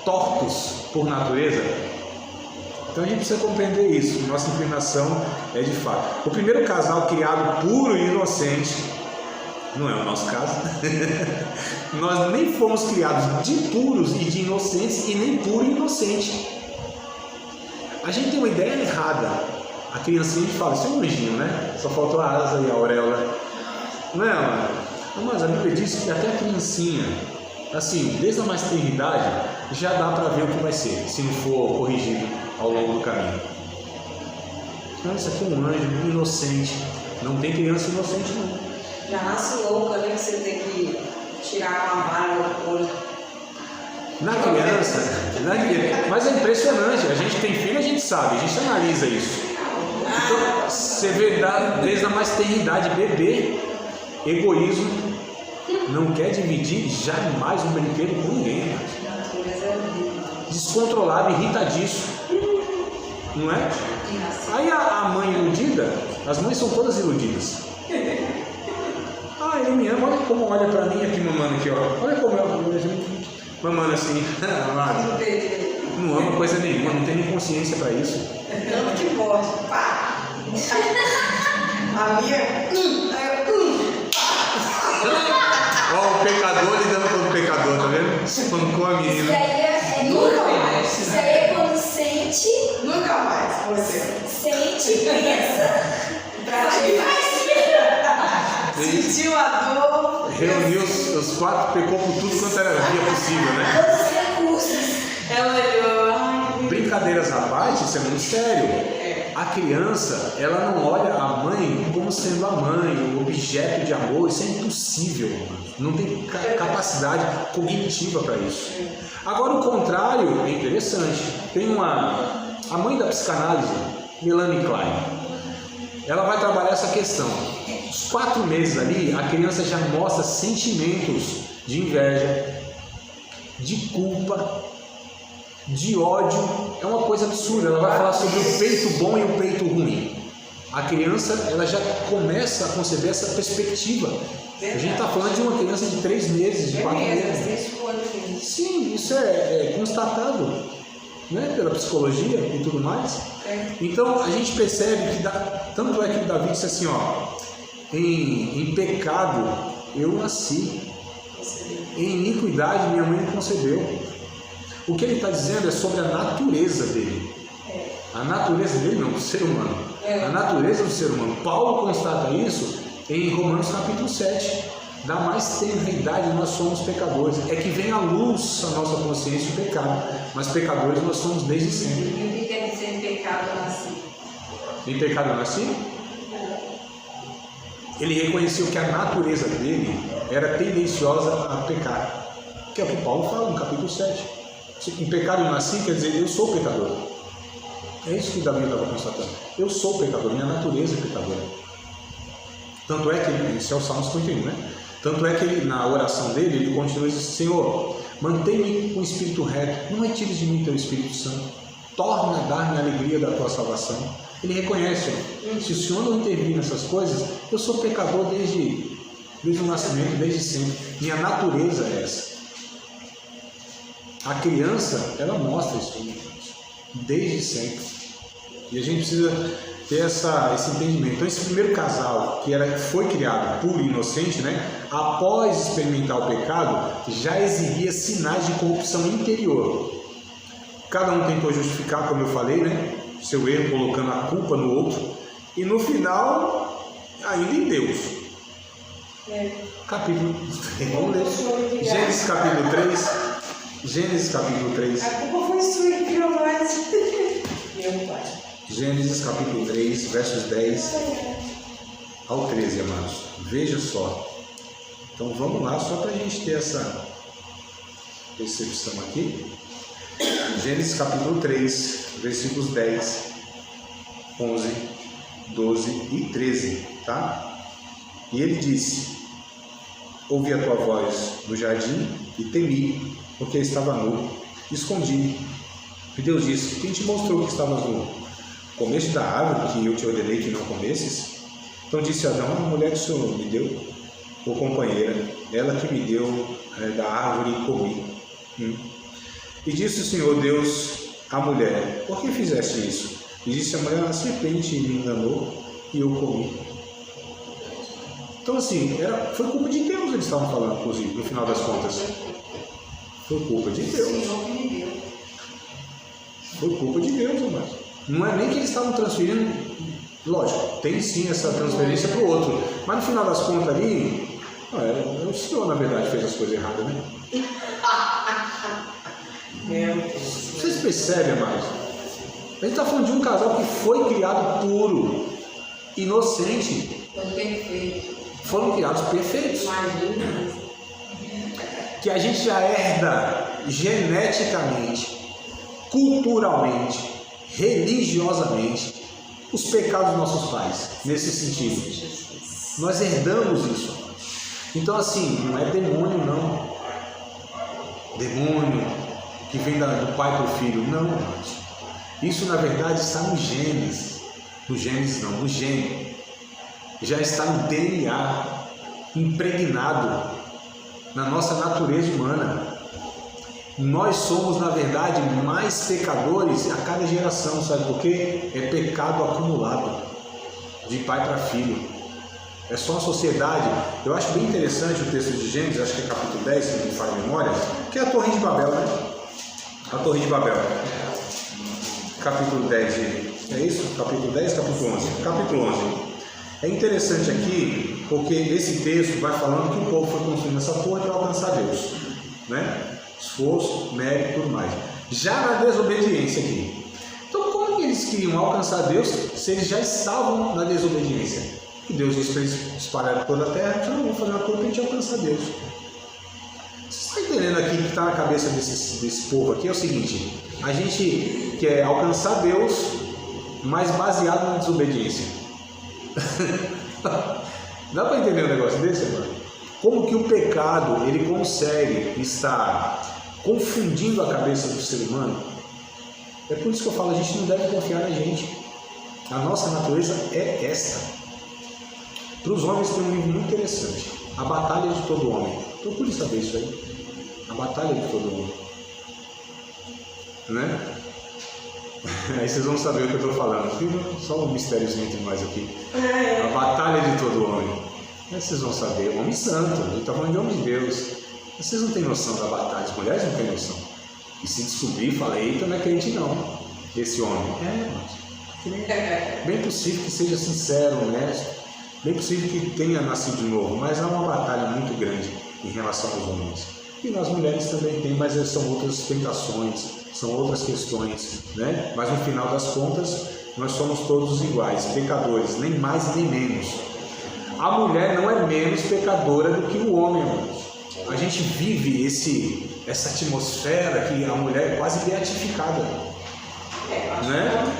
tortos por natureza. Então a gente precisa compreender isso. Nossa inclinação é de fato. O primeiro casal criado puro e inocente, não é o nosso caso. Nós nem fomos criados de puros e de inocentes, e nem puro e inocente. A gente tem uma ideia errada. A criancinha, a gente fala, isso é um anjinho, né? Só faltou a asa e a auréola. Não é, mano? Mas a Bíblia diz que até a criancinha, assim, desde a mais tenra idade, já dá para ver o que vai ser, se não for corrigido ao longo do caminho. Então isso aqui é um anjo inocente. Não tem criança inocente, não. Já nasce louca, né? Que você tem que tirar uma vara do olho. Na criança, mas é impressionante. A gente tem filho, a gente sabe, a gente analisa isso. Então, você vê desde a mais tenra idade, bebê, egoísmo, não quer dividir jamais um brinquedo com ninguém. Descontrolado, irritadiço. Não é? Aí a mãe iludida, as mães são todas iludidas. Ah, ele me ama, olha como olha pra mim aqui, mamando aqui, ó. Olha como mamando assim. Não ama coisa nenhuma, não tem nem consciência pra isso. Tanto que morde, pá! A minha. Ó, o pecador lidando com o pecador, tá vendo? Espancou a menina. Nunca mais. Isso aí é quando sente. Nunca mais. Você. Sente, pensa. Sentiu a dor. Reuniu os quatro, pecou por tudo quanto era via possível, né? Todos os recursos. Ela olhou. Brincadeiras à parte, isso é muito sério. A criança, ela não olha a mãe como sendo a mãe, o objeto de amor. Isso é impossível, não tem capacidade cognitiva para isso. Agora, o contrário é interessante. Tem a mãe da psicanálise, Melanie Klein, ela vai trabalhar essa questão. Os 4 meses ali, a criança já mostra sentimentos de inveja, de culpa, de ódio. É uma coisa absurda. Ela vai falar sobre o peito bom e o peito ruim. A criança, ela já começa a conceber essa perspectiva. A gente está falando de uma criança de 3 meses, de 4 meses. Sim, isso é constatado, né, pela psicologia e tudo mais. Então a gente percebe que tanto é que Davi disse assim, ó, em pecado eu nasci, em iniquidade minha mãe me concebeu. O que ele está dizendo é sobre a natureza dele. A natureza dele não, do ser humano. A natureza do ser humano. Paulo constata isso em Romanos capítulo 7. Da mais tenra idade nós somos pecadores. É que vem à luz a nossa consciência do pecado. Mas pecadores nós somos desde sempre. E o que quer dizer em pecado nasci? Em pecado eu nasci? Ele reconheceu que a natureza dele era tendenciosa a pecar. Que é o que Paulo fala no capítulo 7. Em pecado eu nasci, quer dizer, eu sou pecador. É isso que Davi estava constatando. Eu sou pecador, minha natureza é pecadora. Tanto é que, isso é o Salmo 51, né? Tanto é que ele, na oração dele, ele continua dizendo: Senhor, mantém-me com o espírito reto, não retires de mim teu Espírito Santo, torna a dar-me a alegria da tua salvação. Ele reconhece, se o Senhor não intervir nessas coisas, eu sou pecador desde o nascimento, desde sempre. Minha natureza é essa. A criança, ela mostra isso desde sempre. E a gente precisa ter esse entendimento. Então, esse primeiro casal, que foi criado puro e inocente, né, após experimentar o pecado, já exibia sinais de corrupção interior. Cada um tentou justificar, como eu falei, né, seu erro, colocando a culpa no outro. E no final, ainda em Deus. Capítulo 3. Vamos ler. Gênesis capítulo 3. Gênesis capítulo 3. A culpa foi sua que criou nós. Meu pai. Gênesis capítulo 3, versos 10 ao 13, amados. Veja só. Então vamos lá, só para a gente ter essa percepção aqui. Gênesis capítulo 3, versículos 10, 11, 12 e 13, tá? E ele disse: ouvi a tua voz no jardim e temi, porque estava nu, escondi. E Deus disse: quem te mostrou que estavas nu? Comeste da árvore que eu te ordenei que não comesses? Então disse Adão: a mulher que o Senhor me deu, ou companheira, ela que me deu da árvore e comi. E disse o Senhor Deus à mulher: por que fizeste isso? E disse a mulher: a serpente me enganou e eu comi. Então assim, foi culpa de Deus, eles estavam falando, inclusive, no final das contas. Foi culpa de Deus. Foi culpa de Deus, irmãos. Não é nem que eles estavam transferindo, lógico, tem sim essa transferência para o outro, mas no final das contas ali, o Senhor na verdade fez as coisas erradas, né? Vocês percebem, amados? A gente está falando de um casal que foi criado puro, inocente. Foram criados perfeitos. Que a gente já herda geneticamente, culturalmente, religiosamente os pecados dos nossos pais, nesse sentido. Nós herdamos isso. Então assim, não é demônio não. Demônio que vem do pai para o filho. Não, gente. Isso na verdade está no Gênesis. No Gênesis não, no gene. Já está no DNA, impregnado na nossa natureza humana. Nós somos, na verdade, mais pecadores a cada geração, sabe por quê? É pecado acumulado, de pai para filho. É só uma sociedade. Eu acho bem interessante o texto de Gênesis, acho que é capítulo 10, se não me falha a memória, que é a Torre de Babel, né? A Torre de Babel. Capítulo 10, é isso? Capítulo 10, capítulo 11. Capítulo 11. É interessante aqui, porque esse texto vai falando que o povo foi construindo essa torre para alcançar Deus, né? Esforço, mérito e tudo mais. Já na desobediência aqui. Então, como que eles queriam alcançar Deus se eles já estavam na desobediência? E Deus disse para eles espalharem por toda a terra, que não vão fazer uma torre para a gente alcançar Deus. Você está entendendo aqui que está na cabeça desse povo aqui? É o seguinte: a gente quer alcançar Deus, mas baseado na desobediência. Dá para entender um negócio desse, mano? Como que o pecado ele consegue estar confundindo a cabeça do ser humano? É por isso que eu falo, a gente não deve confiar na gente. A nossa natureza é esta. Para os homens tem um livro muito interessante, A Batalha de Todo Homem. Procure saber isso aí. A Batalha de Todo Homem. Né? Aí vocês vão saber o que eu estou falando. Fica só um mistériozinho entre nós aqui. A Batalha de Todo Homem. Aí vocês vão saber. Homem santo. Ele está falando de homem de Deus. Vocês não têm noção da batalha. As mulheres não têm noção. E se descobrir, fala, eita, não é crente não. Esse homem. Bem possível que seja sincero, honesto. Bem possível que tenha nascido de novo. Mas há uma batalha muito grande em relação aos homens. E nas mulheres também tem, mas são outras tentações, são outras questões, né? Mas no final das contas, nós somos todos iguais, pecadores, nem mais nem menos. A mulher não é menos pecadora do que o homem, irmãos. A gente vive essa atmosfera que a mulher é quase beatificada, né?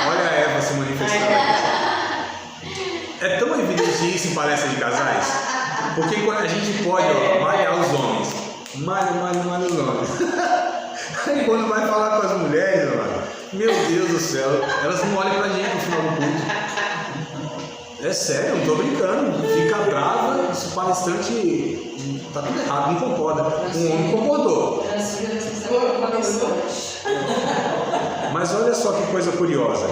Olha a Eva se manifestando aqui. É tão evidente isso em palestra de casais. Porque quando a gente pode malhar os homens, malha os homens. Aí quando vai falar com as mulheres, mano, meu Deus do céu, elas não olham pra gente no final do culto. É sério, não tô brincando. Fica brava, esse palestrante tá tudo errado, não concorda. Um homem concordou. Mas olha só que coisa curiosa.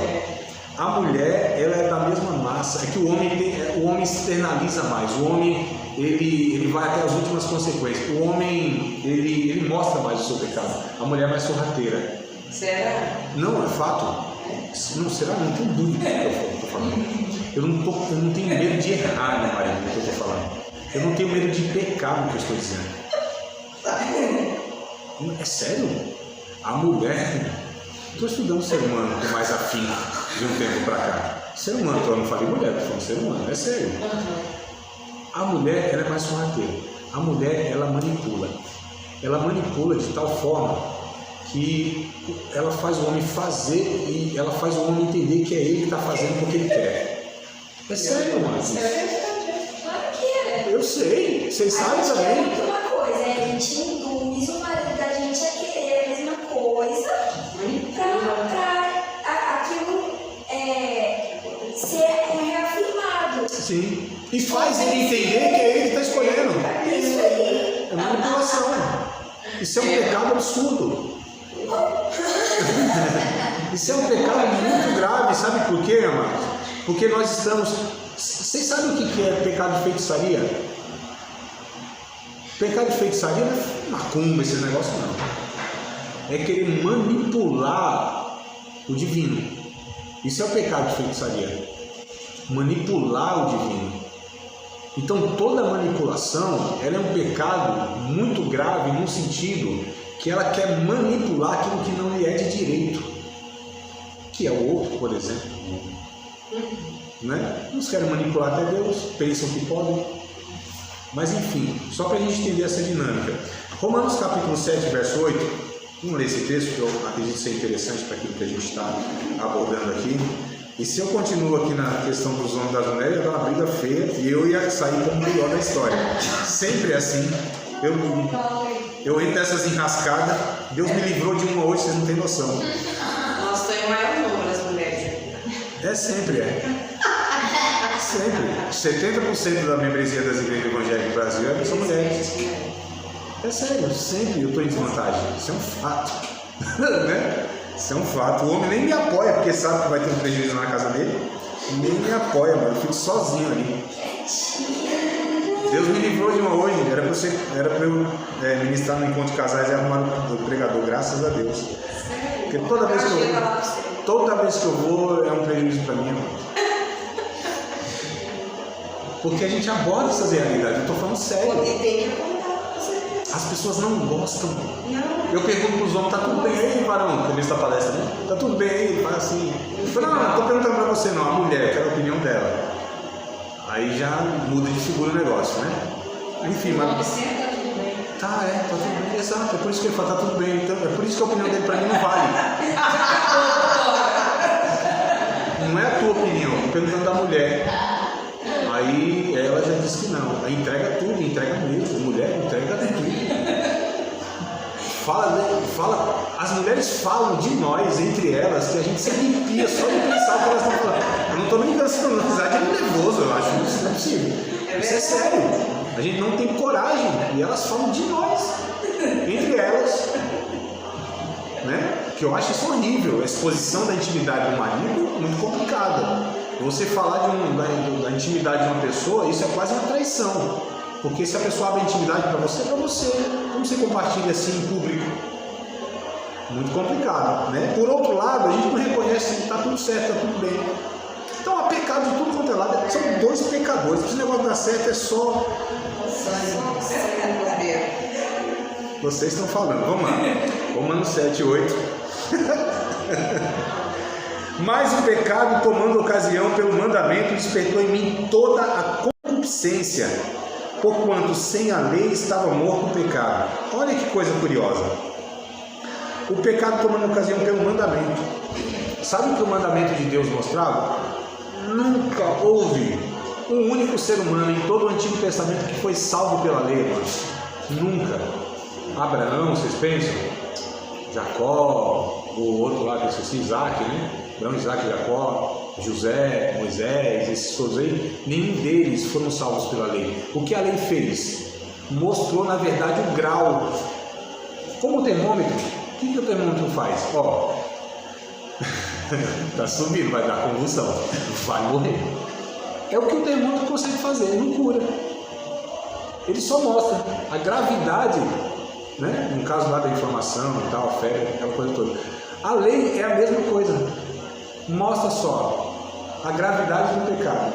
A mulher, ela é da mesma massa. É que o homem externaliza mais. O homem, ele vai até as últimas consequências. O homem, ele mostra mais o seu pecado. A mulher é mais sorrateira. Será? Não, é fato. Não, será? Não tenho dúvida do que eu estou falando. Eu não tenho medo de errar, meu marido, no que eu estou falando. Eu não tenho medo de pecar no que eu estou dizendo. É sério? A mulher... Estou estudando ser humano com mais afinco de um tempo para cá. Ser humano, eu não falei mulher, estou falando ser humano, é sério. A mulher, ela é mais sorrateira. A mulher, ela manipula. Ela manipula de tal forma que ela faz o homem fazer e ela faz o homem entender que é ele que está fazendo porque ele quer. É sério, mano. Claro que é. Eu sei, vocês sabem também. É muito uma coisa, a gente induz o marido da gente a querer a mesma coisa para aquilo ser reafirmado. Sim. E faz ele entender que é ele que está escolhendo. Isso aí. É manipulação. Isso é um pecado absurdo. Isso é um pecado muito grave. Sabe por quê, amados? Porque nós estamos... Vocês sabem o que é pecado de feitiçaria? Pecado de feitiçaria não é macumba, esses negócios não. É querer manipular o divino. Isso é o pecado de feitiçaria. Manipular o divino. Então toda manipulação, ela é um pecado muito grave num sentido que ela quer manipular aquilo que não lhe é de direito. Que é o outro, por exemplo. Né? Uns querem manipular até Deus, pensam que podem. Mas enfim, só para a gente entender essa dinâmica. Romanos capítulo 7, verso 8. Vamos ler esse texto que eu acredito ser interessante para aquilo que a gente está abordando aqui. E se eu continuo aqui na questão dos homens e das mulheres, ia dar uma briga feia e eu ia sair como o melhor da história. Sempre é assim. Eu entro nessas enrascadas. Deus me livrou de uma hoje, vocês não têm noção. Nós temos o maior número das mulheres. Sempre é. Sempre. 70% da membresia das igrejas evangélicas do Brasil são mulheres. É sério, sempre eu estou em desvantagem. Isso é um fato. Né? Isso é um fato. O homem nem me apoia, porque sabe que vai ter um prejuízo na casa dele. Nem me apoia, mano. Eu fico sozinho ali. Deus me livrou de uma hoje. Era para eu ministrar no encontro de casais e arrumar o pregador, graças a Deus. Porque toda vez que eu vou é um prejuízo para mim, mano. Porque a gente aborda essas realidades. Eu estou falando sério. E tem que contar. As pessoas não gostam. Eu pergunto para os homens, tá tudo bem aí, varão? Começo da palestra, né? Tá tudo bem aí? Ele fala assim. Eu falo, não estou perguntando para você não, a mulher, eu quero a opinião dela. Aí já muda de figura o negócio, né? Enfim, mas... Tá tudo bem, exato. É por isso que ele fala, tá tudo bem. Então, é por isso que a opinião dele para mim não vale. Não é a tua opinião, estou perguntando da mulher. Aí ela já disse que não. Aí entrega tudo, entrega mesmo. Mulher entrega tudo. As mulheres falam de nós, entre elas, que a gente se arrepia só de pensar o que elas estão falando. Eu não estou brincando, não, apesar de é nervoso, eu acho. Isso não é possível. Isso é sério. A gente não tem coragem. E elas falam de nós, entre elas. Né? Que eu acho isso horrível. A exposição da intimidade do marido, muito complicada. Você falar da intimidade de uma pessoa, isso é quase uma traição. Porque se a pessoa abre a intimidade para você, é para você. Como você compartilha assim em público? Muito complicado, né? Por outro lado, a gente não reconhece que está tudo certo, está tudo bem. Então há pecado de tudo quanto é lado. São dois pecadores. Esse negócio dar certo é só... Vocês estão falando. Vamos lá. Romanos 7, 8. Mas o pecado, tomando ocasião pelo mandamento, despertou em mim toda a concupiscência, porquanto sem a lei estava morto o pecado. Olha que coisa curiosa. O pecado tomando ocasião pelo mandamento. Sabe o que o mandamento de Deus mostrava? Nunca houve um único ser humano em todo o Antigo Testamento que foi salvo pela lei, mano. Nunca. Abraão, vocês pensam? Jacó, o outro lá que eu esqueci, Isaac, né? Abraão, Isaac, Jacó, José, Moisés, esses todos aí, nenhum deles foram salvos pela lei. O que a lei fez? Mostrou, na verdade, o grau. Como o termômetro, o que o termômetro faz? Ó, tá subindo, vai dar convulsão, vai morrer. É o que o termômetro consegue fazer, ele não cura. Ele só mostra a gravidade, né? No caso lá da inflamação e tal, a febre, aquela coisa toda. A lei é a mesma coisa. Mostra só a gravidade do pecado.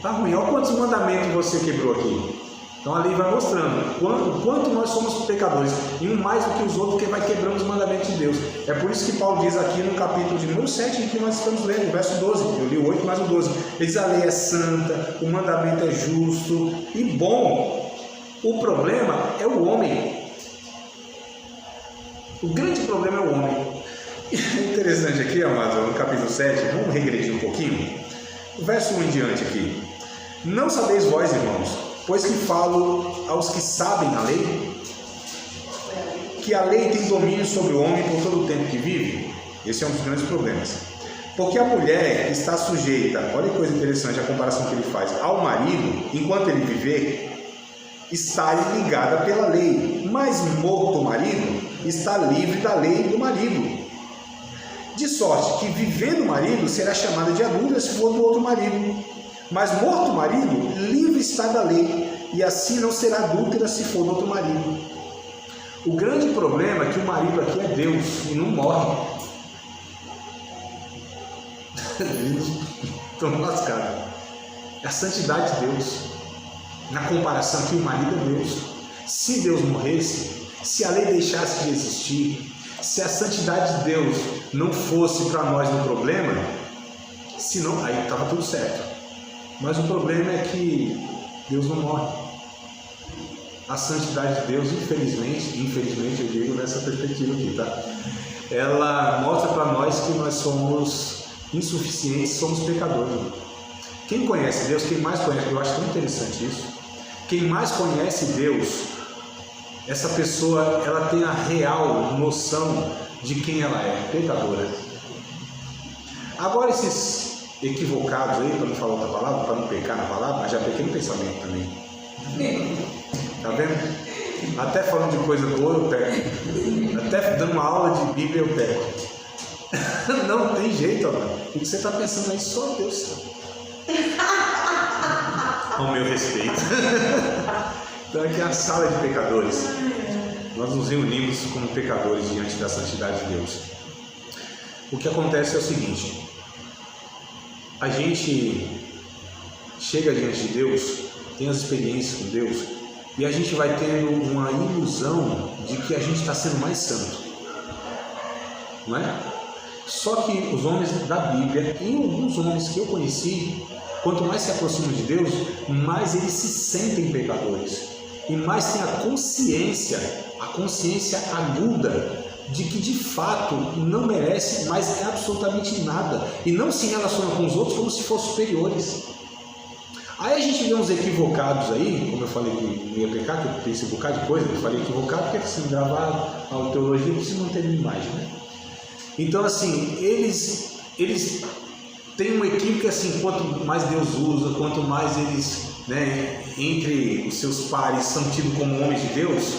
Tá ruim. Olha quantos mandamentos você quebrou aqui. Então a lei vai mostrando quanto nós somos pecadores. E um mais do que os outros, porque vai quebrando os mandamentos de Deus. É por isso que Paulo diz aqui no capítulo de número 7, em que nós estamos lendo, o verso 12. Eu li o 8 mais o 12. Ele diz: a lei é santa, o mandamento é justo e bom. O problema é o homem. O grande problema é o homem. Interessante aqui, amado, no capítulo 7, vamos regredir um pouquinho. O verso 1 em diante aqui. Não sabeis vós, irmãos, pois que falo aos que sabem a lei, que a lei tem domínio sobre o homem por todo o tempo que vive? Esse é um dos grandes problemas. Porque a mulher está sujeita, olha que coisa interessante a comparação que ele faz, ao marido, enquanto ele viver, está ligada pela lei, mas morto o marido, está livre da lei do marido. De sorte que, vivendo o marido, será chamada de adúltera se for do outro marido. Mas morto o marido, livre está da lei, e assim não será adúltera se for do outro marido. O grande problema é que o marido aqui é Deus e não morre. Estão lascados. É a santidade de Deus. Na comparação aqui, o marido é Deus. Se Deus morresse, se a lei deixasse de existir, se a santidade de Deus não fosse para nós um problema, senão aí estava tudo certo. Mas o problema é que Deus não morre. A santidade de Deus, infelizmente eu digo nessa perspectiva aqui, tá? Ela mostra para nós que nós somos insuficientes, somos pecadores. Quem conhece Deus, quem mais conhece, eu acho tão interessante isso, quem mais conhece Deus, essa pessoa, ela tem a real noção de quem ela é, pecadora. Agora esses equivocados aí, para não falar outra palavra, para não pecar na palavra, mas já pequei no pensamento também. Tá vendo? Até falando de coisa boa eu peco. Até dando uma aula de Bíblia eu peco. Não tem jeito, amado. O que você está pensando aí, só Deus sabe. Ao meu respeito. Então aqui é a sala de pecadores. Nós nos reunimos como pecadores diante da santidade de Deus. O que acontece é o seguinte: a gente chega diante de Deus, tem as experiências com Deus, e a gente vai tendo uma ilusão de que a gente está sendo mais santo, não é? Só que os homens da Bíblia, e alguns homens que eu conheci, quanto mais se aproximam de Deus, mais eles se sentem pecadores, e mais têm a consciência aguda de que de fato não merece mais absolutamente nada, e não se relacionam com os outros como se fossem superiores. Aí a gente vê uns equivocados aí, como eu falei que não ia pecar, que eu pensei um bocado de coisa, eu falei equivocado porque está sendo gravado, a teologia precisa manter uma imagem, né? Então assim, eles têm um equívoco assim, quanto mais Deus usa, quanto mais eles, né, entre os seus pares são tidos como homens de Deus,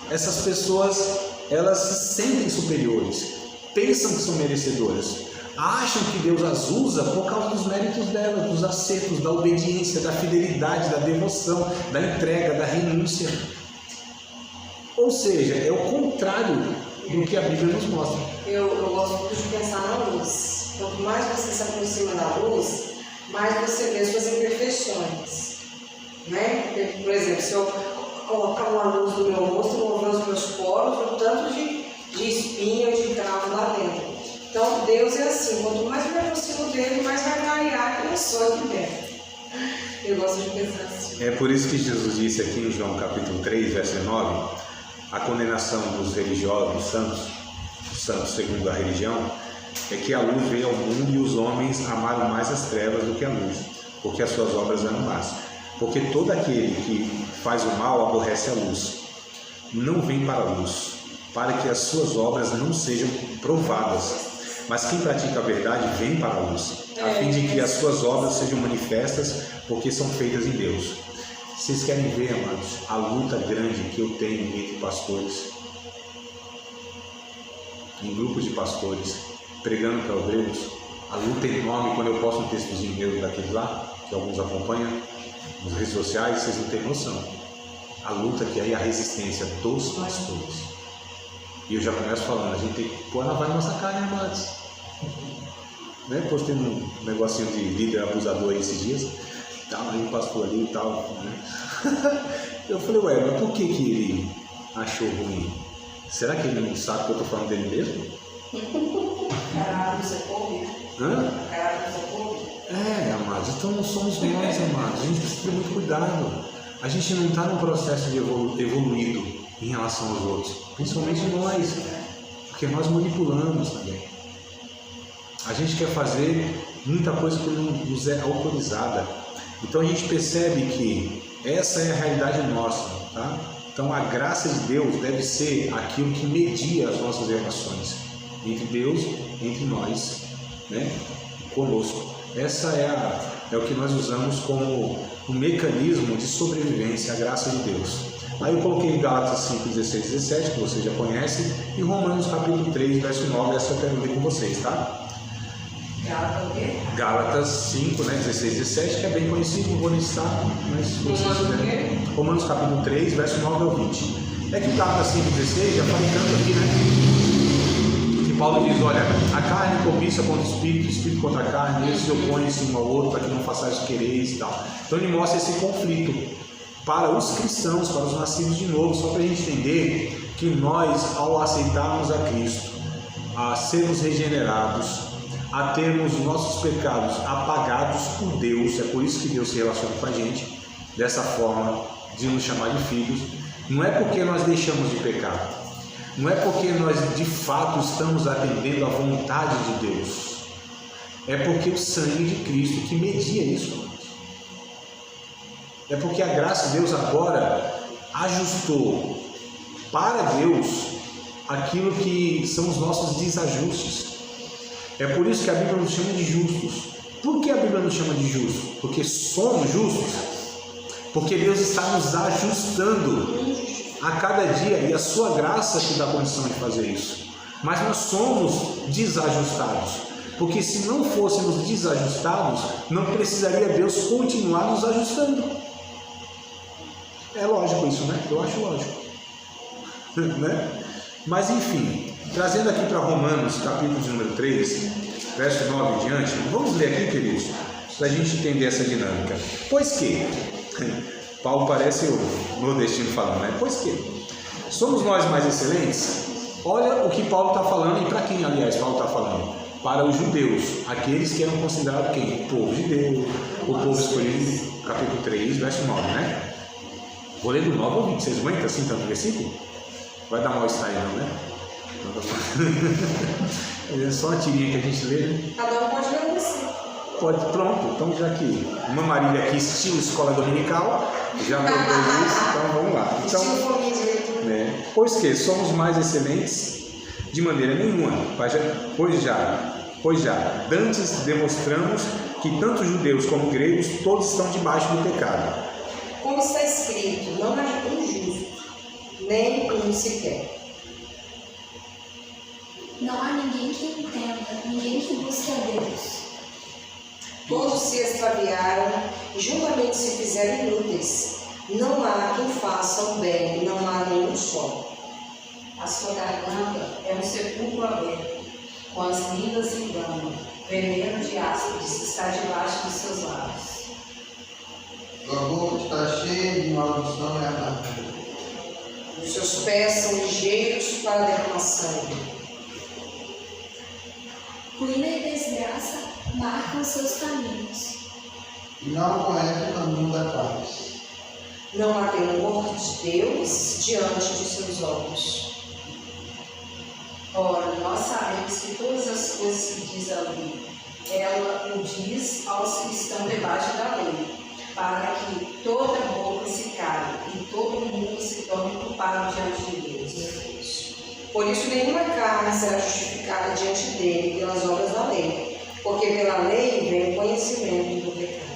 essas pessoas, elas se sentem superiores, pensam que são merecedoras, acham que Deus as usa por causa dos méritos delas, dos acertos, da obediência, da fidelidade, da devoção, da entrega, da renúncia. Ou seja, é o contrário do que a Bíblia nos mostra. Eu gosto muito de pensar na luz. Quanto mais você se aproxima da luz, mais você vê as suas imperfeições, né? Por exemplo, se eu colocar uma luz no meu rosto, eu vou ver os meus poros, o tanto de espinho e de cravo lá dentro. Então Deus é assim, quanto mais eu me aproximo dele, mais vai clarear quem eu sou aqui dentro. Eu gosto de pensar assim. É por isso que Jesus disse aqui em João capítulo 3, verso 9, a condenação dos religiosos, dos santos segundo a religião, é que a luz veio ao mundo e os homens amaram mais as trevas do que a luz, porque as suas obras eram más. Porque todo aquele que faz o mal aborrece a luz, não vem para a luz, para que as suas obras não sejam provadas. Mas quem pratica a verdade vem para a luz, a fim de que as suas obras sejam manifestas, porque são feitas em Deus. Vocês querem ver, amados, a luta grande que eu tenho entre pastores, em grupos de pastores, pregando para obreiros, a luta é enorme. Quando eu posto um textozinho meu daqueles lá, que alguns acompanham nas redes sociais, vocês não têm noção. A luta que é a resistência dos pastores. E eu já começo falando, a gente tem que pôr na vai nossa cara, né, amados? Né? Postei um negocinho de líder abusador aí esses dias, tal, aí um pastor ali e tal, né? Eu falei, ué, mas por que ele achou ruim? Será que ele não sabe que eu estou falando dele mesmo? Caralho, você come? Hã? Caralho, você come? É, amados, então não somos nós, amados, a gente precisa ter muito cuidado. A gente não está num processo de evoluído em relação aos outros, principalmente nós, porque nós manipulamos também. A gente quer fazer muita coisa que não nos é autorizada. Então a gente percebe que essa é a realidade nossa, tá? Então a graça de Deus deve ser aquilo que media as nossas relações entre Deus, entre nós, né? Conosco. Essa é o que nós usamos como um mecanismo de sobrevivência, a graça de Deus. Aí eu coloquei Gálatas 5, 16, 17, que vocês já conhecem, e Romanos capítulo 3, verso 9, essa eu quero ler com vocês, tá? Gálatas 5, né, 16, 17, que é bem conhecido, não vou listar, mas se vocês quiserem. Romanos capítulo 3, verso 9 ao 20. É que Gálatas 5, 16, já falei tanto aqui, né? Que Paulo diz, olha, a carne cobiça contra o espírito contra a carne, eles se opõem-se um ao outro para que não façais o quereis e tal. Então ele mostra esse conflito para os cristãos, para os nascidos de novo, só para a gente entender que nós, ao aceitarmos a Cristo, a sermos regenerados, a termos os nossos pecados apagados por Deus, é por isso que Deus se relaciona com a gente, dessa forma de nos chamar de filhos, não é porque nós deixamos de pecar, não é porque nós de fato estamos atendendo à vontade de Deus, É porque o sangue de Cristo que media isso. É porque a graça de Deus agora ajustou para Deus aquilo que são os nossos desajustes. É por isso que a Bíblia nos chama de justos. Por que a Bíblia nos chama de justos? Porque somos justos. Porque Deus está nos ajustando a cada dia e a sua graça te dá condição de fazer isso. Mas nós somos desajustados. Porque se não fôssemos desajustados, não precisaria Deus continuar nos ajustando. É lógico isso, né? Eu acho lógico. Né? Mas enfim, trazendo aqui para Romanos, capítulo de número 3, verso 9 em diante, vamos ler aqui, queridos, para a gente entender essa dinâmica. Pois que, Paulo parece o nordestino falando, né? Pois que, somos nós mais excelentes? Olha o que Paulo está falando, e para quem, aliás, Paulo está falando? Para os judeus, aqueles que eram considerados quem? O povo de Deus, o povo escolhido, capítulo 3, verso 9, né? Vou ler do 9 ao 20, vocês aguentam assim tanto versículo? Vai dar mal-estar aí não, né? É só uma tirinha que a gente lê, né? Cada um pode ler você. Pode, pronto, então já que uma Marília aqui, estilo escola dominical, já propôs isso, então vamos lá. Então, né? Pois que somos mais excelentes? De maneira nenhuma, pois já dantes demonstramos que tanto judeus como gregos todos estão debaixo do pecado. Como está escrito, não há um justo, nem um sequer. Não há ninguém que entenda, ninguém que busque a Deus. Todos se extraviaram e juntamente se fizeram inúteis. Não há quem faça o bem, não há nenhum só. A sua garganta é um sepulcro aberto, com as línguas engano, veneno de áspides está debaixo dos seus lábios. Sua boca está cheia de maldição e amargura. Os seus pés são ligeiros para derramar sangue. Ruína e desgraça marcam seus caminhos. E não conhece o caminho da paz. Não há temor de Deus diante de seus olhos. Ora, nós sabemos que todas as coisas que diz a lei, ela o diz aos que estão debaixo da lei, para que toda boca se cale e todo mundo se torne culpado diante de Deus. Por isso, nenhuma carne será justificada diante dele pelas obras da lei, porque pela lei vem o conhecimento do pecado.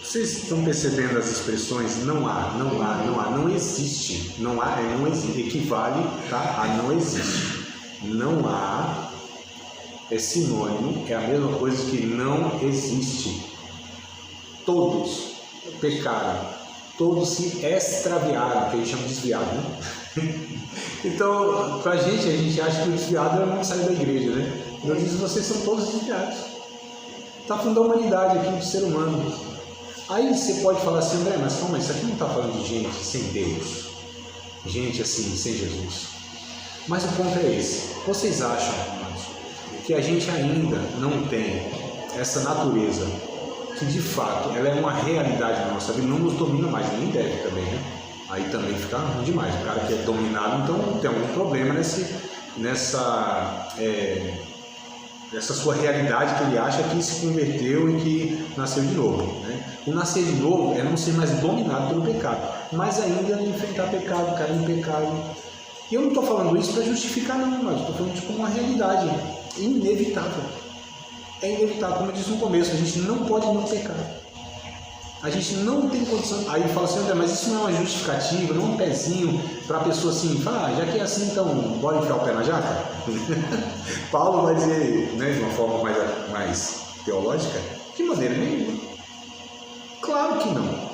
Vocês estão percebendo as expressões não há, não existe, não há, não existe, equivale, tá? A não existe. Não há é sinônimo, é a mesma coisa que não existe. Todos pecaram, todos se extraviaram, que a gente chama de desviado, né? Então, pra gente, a gente acha que o desviado não sai da igreja, né? Deus diz, vocês são todos desviados. Está falando da humanidade aqui, do ser humano. Aí você pode falar assim, André, mas calma, isso aqui não está falando de gente sem Deus, gente assim, sem Jesus. Mas o ponto é esse. Vocês acham, amados, que a gente ainda não tem essa natureza, que de fato ela é uma realidade na nossa vida, não nos domina mais, nem deve também, né? Aí também fica ruim demais. O cara que é dominado, então tem algum problema nessa sua realidade que ele acha que se converteu e que nasceu de novo, né? O nascer de novo é não ser mais dominado pelo pecado, mas ainda enfrentar pecado, cair em pecado. E eu não estou falando isso para justificar não, mas estou falando isso como uma realidade inevitável. É inevitável, como eu disse no começo, a gente não pode não pecar. A gente não tem condição. Aí fala assim, André, mas isso não é uma justificativa, não é um pezinho para a pessoa assim, já que é assim, então bora enfiar o pé na jaca? Paulo vai dizer, né, de uma forma mais teológica, de maneira nenhuma. Claro que não.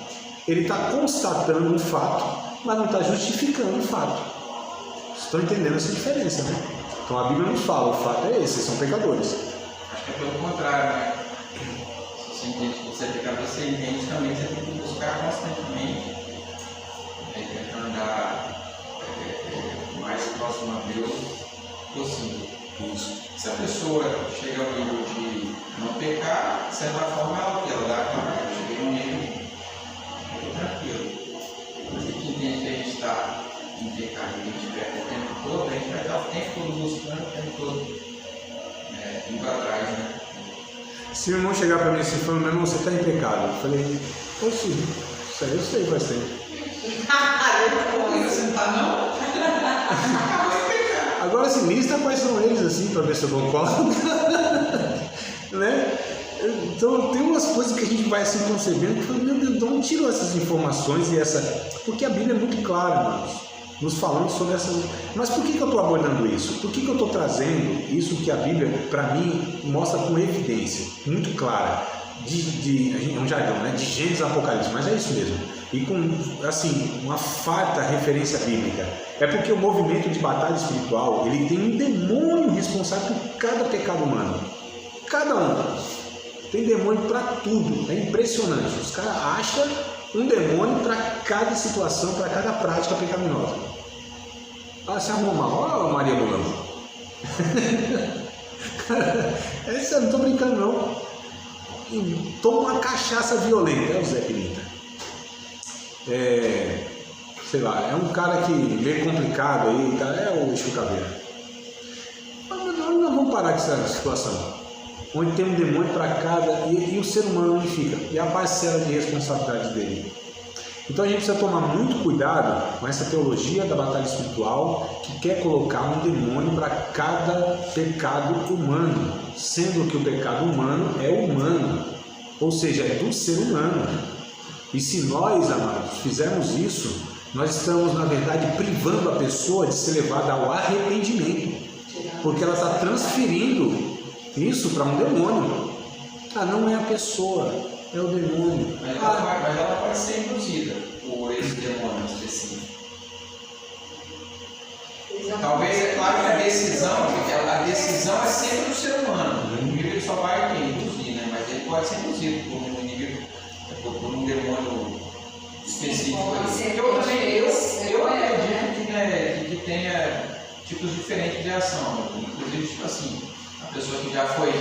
Ele está constatando um fato, mas não está justificando o fato. Estão entendendo essa diferença, né? Então a Bíblia nos fala, o fato é esse, são pecadores. Acho que é pelo contrário, né? Se você entende que você é pecador, você entende também que você tem que buscar constantemente, tentar andar o mais próximo a Deus possível. Isso. Se a pessoa chega ao nível de não pecar, de certa forma ela dá conta, chega no nível muito tranquilo. Mas a gente entende que a gente está em pecado, a gente peca o tempo todo, a gente vai estar o tempo todo buscando, o tempo todo indo atrás, né? Se meu irmão chegar para mim assim, falando, meu irmão, você está em pecado. Eu falei, poxa, isso aí eu sei faz tempo. Você não tá, não? Agora, assim, lista quais são eles, assim, para ver se eu concordo. Né? Então, tem umas coisas que a gente vai assim concebendo que fala, meu Deus, de onde tirou essas informações e essa... Porque a Bíblia é muito clara, irmãos, nos falando sobre essas... Mas por que eu estou abordando isso? Por que eu estou trazendo isso que a Bíblia, para mim, mostra com evidência, muito clara, é um jargão, né? De Gênesis a Apocalipse, mas é isso mesmo. E com, assim, uma farta referência bíblica. É porque o movimento de batalha espiritual, ele tem um demônio responsável por cada pecado humano. Cada um. Tem demônio para tudo. É impressionante. Os caras acham um demônio para cada situação, para cada prática pecaminosa. Ah, se arruma mal. Ó, Maria Mulão. Essa eu não estou brincando, não. Toma uma cachaça violenta. É o Zé Pilinta. Sei lá, é um cara que meio complicado aí, tá? É o Exu Caveira. Mas nós não vamos parar com essa situação. Onde tem um demônio para cada, e o ser humano onde fica, e a parcela de responsabilidade dele. Então a gente precisa tomar muito cuidado com essa teologia da batalha espiritual que quer colocar um demônio para cada pecado humano, sendo que o pecado humano é humano, ou seja, é do ser humano. E se nós, amados, fizermos isso, nós estamos, na verdade, privando a pessoa de ser levada ao arrependimento, porque ela está transferindo isso para um demônio. Ah, não é a pessoa, é o demônio. Mas ela pode ser induzida por esse demônio específico. Talvez, é claro que a decisão é sempre do ser humano. O inimigo ele só vai induzir, né? Mas ele pode ser induzido por um inimigo, por um demônio específico. Eu acredito que tenha tipos diferentes de ação. Inclusive, tipo assim, a pessoa que já foi,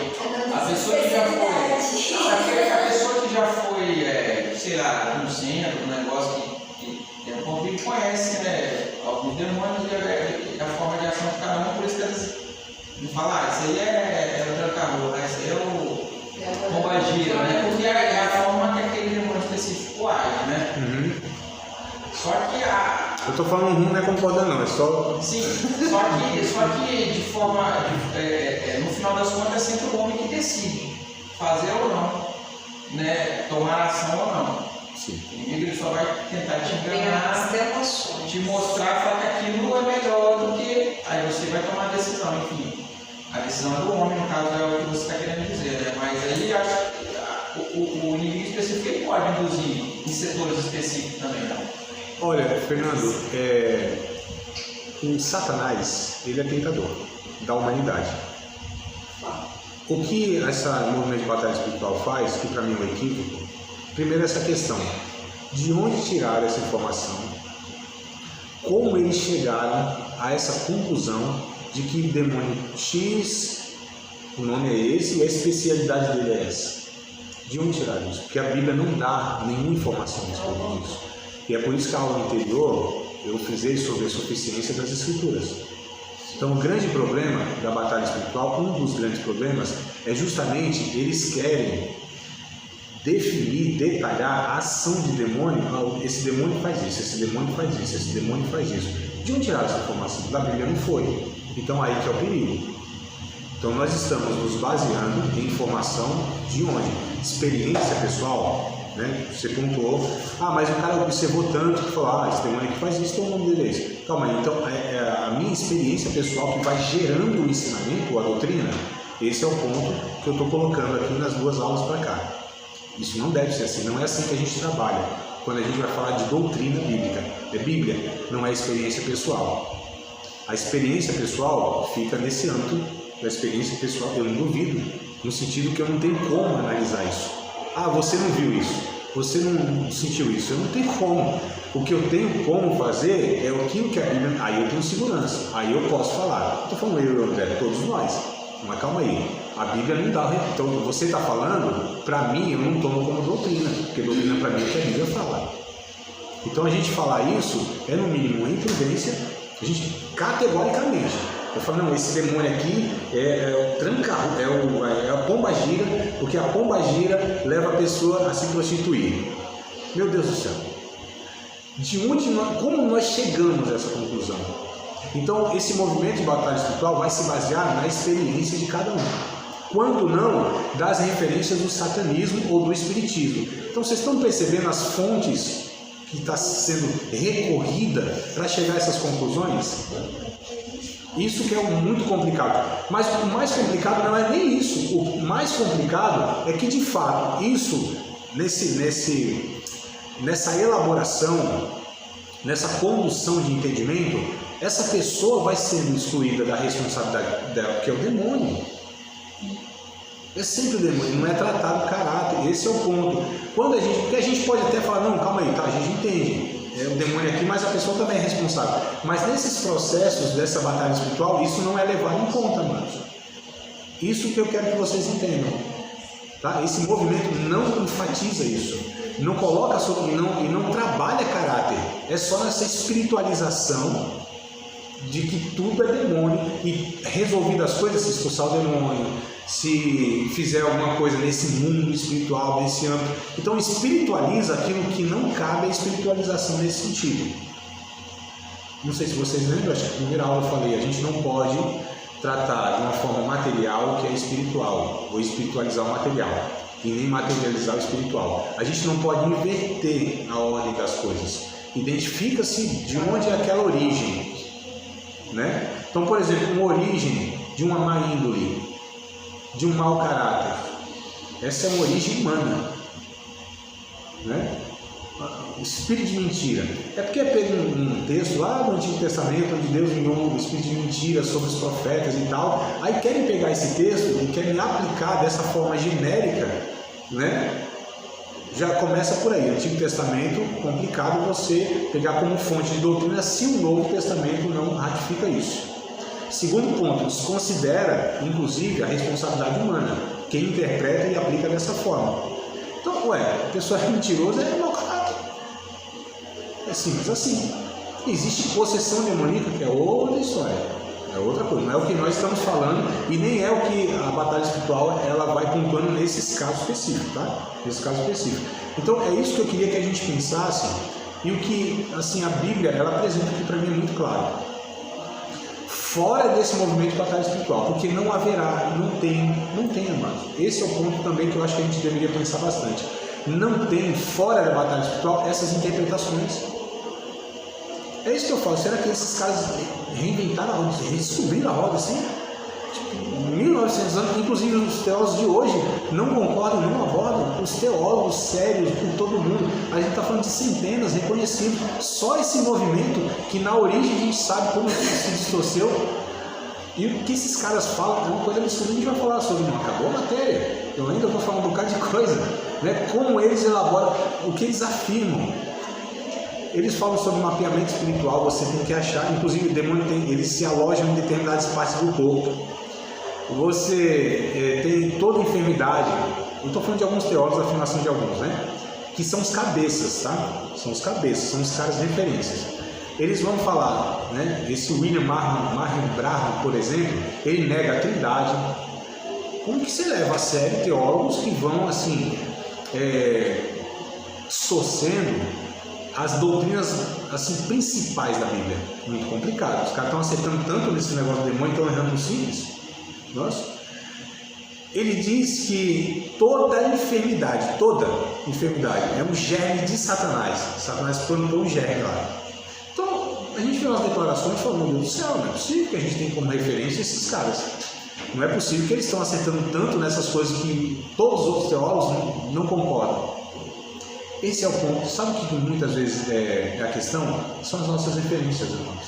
sei lá, no centro, um negócio que tem um convívio, conhece, né, alguns demônios e a forma de ação de cada um, por isso que eles não falam, isso aí é o tranca-rua, esse aí é o bomba-gira, né, porque é a forma que aquele demônio específico age, né. Uhum. Só que eu estou falando não é concordando não, é só... Sim, só que de forma, no final das contas é sempre o homem que decide fazer ou não, né, tomar ação ou não. Sim. O inimigo ele só vai tentar te enganar, te mostrar falar que aquilo é melhor do que... Aí você vai tomar a decisão, enfim. A decisão do homem, no caso, é o que você está querendo dizer, né? Mas aí o inimigo específico ele pode induzir em setores específicos também, né? Olha, Fernando, o Satanás, ele é tentador da humanidade. O que esse movimento de batalha espiritual faz, que para mim é um equívoco, primeiro essa questão, de onde tiraram essa informação, como eles chegaram a essa conclusão de que o demônio X, o nome é esse e a especialidade dele é essa. De onde tiraram isso? Porque a Bíblia não dá nenhuma informação sobre isso. E é por isso que a aula anterior eu frisei sobre a suficiência das Escrituras. Então o grande problema da batalha espiritual, um dos grandes problemas, é justamente eles querem definir, detalhar a ação de demônio. Esse demônio faz isso, esse demônio faz isso, esse demônio faz isso. De onde tiraram essa informação? Da Bíblia não foi. Então aí que é o perigo. Então nós estamos nos baseando em informação de onde? Experiência pessoal. Né? Você pontuou, mas o cara observou tanto que falou, esse demônio que faz isso, então o nome dele é esse. Calma aí, então a minha experiência pessoal que vai gerando o ensinamento, a doutrina, esse é o ponto que eu estou colocando aqui nas duas aulas para cá. Isso não deve ser assim, não é assim que a gente trabalha quando a gente vai falar de doutrina bíblica. É Bíblia, não é experiência pessoal. A experiência pessoal fica nesse âmbito da experiência pessoal, eu não duvido, no sentido que eu não tenho como analisar isso. Você não viu isso, você não sentiu isso, eu não tenho como. O que eu tenho como fazer é aquilo que a Bíblia... Aí eu tenho segurança, aí eu posso falar. Estou falando eu, André, todos nós. Mas calma aí, a Bíblia não dá... Então você está falando, para mim, eu não tomo como doutrina, porque doutrina para mim é o que a Bíblia fala. Então a gente falar isso é no mínimo uma imprudência, a gente categoricamente. Eu falo, não, esse demônio aqui é o tranca, é a pombagira, porque a pombagira leva a pessoa a se prostituir. Meu Deus do céu. Como nós chegamos a essa conclusão? Então, esse movimento de batalha espiritual vai se basear na experiência de cada um. Quando não, das referências do satanismo ou do espiritismo. Então, vocês estão percebendo as fontes que está sendo recorrida para chegar a essas conclusões? Isso que é muito complicado. Mas o mais complicado não é nem isso. O mais complicado é que, de fato, isso, nessa elaboração, nessa condução de entendimento, essa pessoa vai sendo excluída da responsabilidade dela, que é o demônio. É sempre o demônio, não é tratado o caráter, esse é o ponto. Porque a gente pode até falar, não, calma aí, tá, a gente entende, é o demônio aqui, mas a pessoa também é responsável. Mas nesses processos dessa batalha espiritual, isso não é levado em conta, amados. Isso que eu quero que vocês entendam. Tá? Esse movimento não enfatiza isso, não coloca sobre, e não trabalha caráter, é só nessa espiritualização de que tudo é demônio e resolvidas as coisas, se expulsar o demônio, se fizer alguma coisa nesse mundo espiritual, nesse âmbito. Então espiritualiza aquilo que não cabe a espiritualização nesse sentido. Não sei se vocês lembram, acho que na primeira aula eu falei, a gente não pode tratar de uma forma material o que é espiritual, ou espiritualizar o material, e nem materializar o espiritual. A gente não pode inverter a ordem das coisas. Identifica-se de onde é aquela origem. Né? Então, por exemplo, uma origem de uma má índole, de um mau caráter, essa é uma origem humana, né? O espírito de mentira é porque é pego um texto lá do Antigo Testamento onde Deus enviou um espírito de mentira sobre os profetas e tal, aí querem pegar esse texto e querem aplicar dessa forma genérica, né? Já começa por aí, Antigo Testamento, complicado você pegar como fonte de doutrina se o Novo Testamento não ratifica isso. Segundo ponto, desconsidera, inclusive, a responsabilidade humana, quem interpreta e aplica dessa forma. Então, a pessoa é mentirosa, é mau caráter. É simples assim. Existe possessão demoníaca, que é outra história. É outra coisa, não é o que nós estamos falando e nem é o que a batalha espiritual ela vai pontuando nesses casos específicos, tá? Nesse caso específico. Então é isso que eu queria que a gente pensasse e o que, assim, a Bíblia ela apresenta aqui para mim é muito claro. Fora desse movimento de batalha espiritual, porque não haverá, não tem, amados. Esse é o ponto também que eu acho que a gente deveria pensar bastante. Não tem, fora da batalha espiritual, essas interpretações. É isso que eu falo, será que esses caras reinventaram a roda, redescobriram a roda assim? Tipo, 1900 anos, inclusive os teólogos de hoje não concordam, não abordam, os teólogos sérios com todo mundo, a gente está falando de centenas reconhecidos, só esse movimento que na origem a gente sabe como se distorceu, e o que esses caras falam é uma coisa absurda, a gente vai falar sobre, não acabou a matéria, eu ainda vou falar um bocado de coisa, né? Como eles elaboram, o que eles afirmam. Eles falam sobre mapeamento espiritual, você tem que achar, inclusive o demônio eles se alojam em determinadas partes do corpo. Você tem toda enfermidade, eu estou falando de alguns teólogos, a afirmação de alguns, né? Que são os cabeças, tá? São os cabeças, são os caras de referências. Eles vão falar, né? Esse William Marion Branham, por exemplo, ele nega a trindade. Como que você leva a sério teólogos que vão, assim, distorcendo as doutrinas assim, principais da Bíblia? Muito complicado. Os caras estão acertando tanto nesse negócio do demônio, estão errando no simples. Nossa. Ele diz que toda enfermidade é um germe de Satanás. Satanás plantou um germe lá. Então, a gente vê umas declarações e fala, meu Deus do céu, não é possível que a gente tenha como referência esses caras. Não é possível que eles estão acertando tanto nessas coisas que todos os outros teólogos não concordam. Esse é o ponto. Sabe o que muitas vezes é a questão? São as nossas referências, irmãos.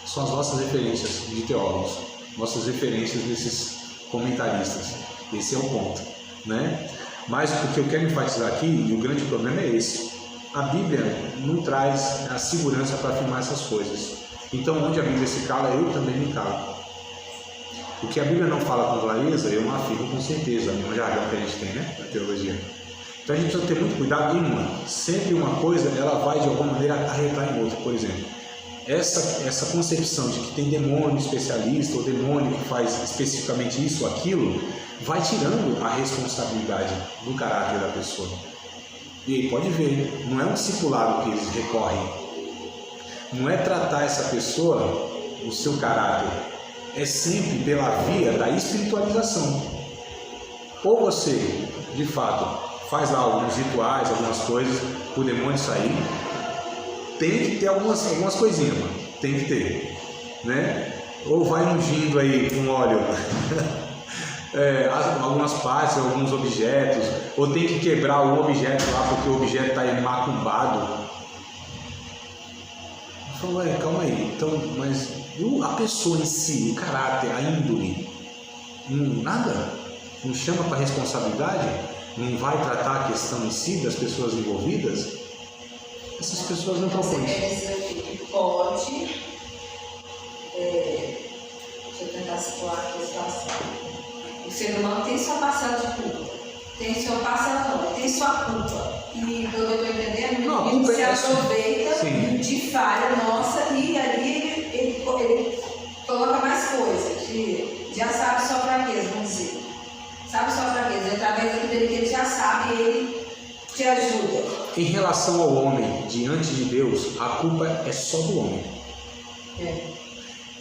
São as nossas referências de teólogos, nossas referências desses comentaristas. Esse é o ponto, né? Mas o que eu quero enfatizar aqui, e o grande problema é esse: a Bíblia não traz a segurança para afirmar essas coisas. Então, onde a Bíblia se cala, eu também me calo. O que a Bíblia não fala com clareza, eu não afirmo com certeza. É um jargão que a gente tem, né? Na teologia. Então a gente precisa ter muito cuidado em sempre uma coisa, ela vai de alguma maneira acarretar em outra. Por exemplo, essa concepção de que tem demônio especialista ou demônio que faz especificamente isso ou aquilo, vai tirando a responsabilidade do caráter da pessoa. E aí pode ver, não é um discipulado que eles recorrem, não é tratar essa pessoa, o seu caráter, é sempre pela via da espiritualização. Ou você, de fato, faz lá alguns rituais, algumas coisas, para o demônio sair, tem que ter algumas coisinhas, mano. Tem que ter, né? Ou vai ungindo aí com óleo algumas partes, alguns objetos, ou tem que quebrar um objeto lá porque o objeto está macumbado. Eu falo, calma aí, então, mas a pessoa em si, o caráter, a índole, nada? Não chama para responsabilidade? Não vai tratar a questão em si das pessoas envolvidas? Essas pessoas não estão com isso. Você quer dizer que pode, deixa eu tentar situar aqui a situação. O ser humano tem sua parcela de culpa, tem sua parcela não, tem sua culpa. E pelo que eu estou entendendo, não, o culpa se aproveita de falha nossa e ali ele coloca mais coisas, já sabe sua fraqueza, vamos dizer. Sabe sua fraqueza, através daquilo que ele já sabe, ele te ajuda. Em relação ao homem, diante de Deus, a culpa é só do homem.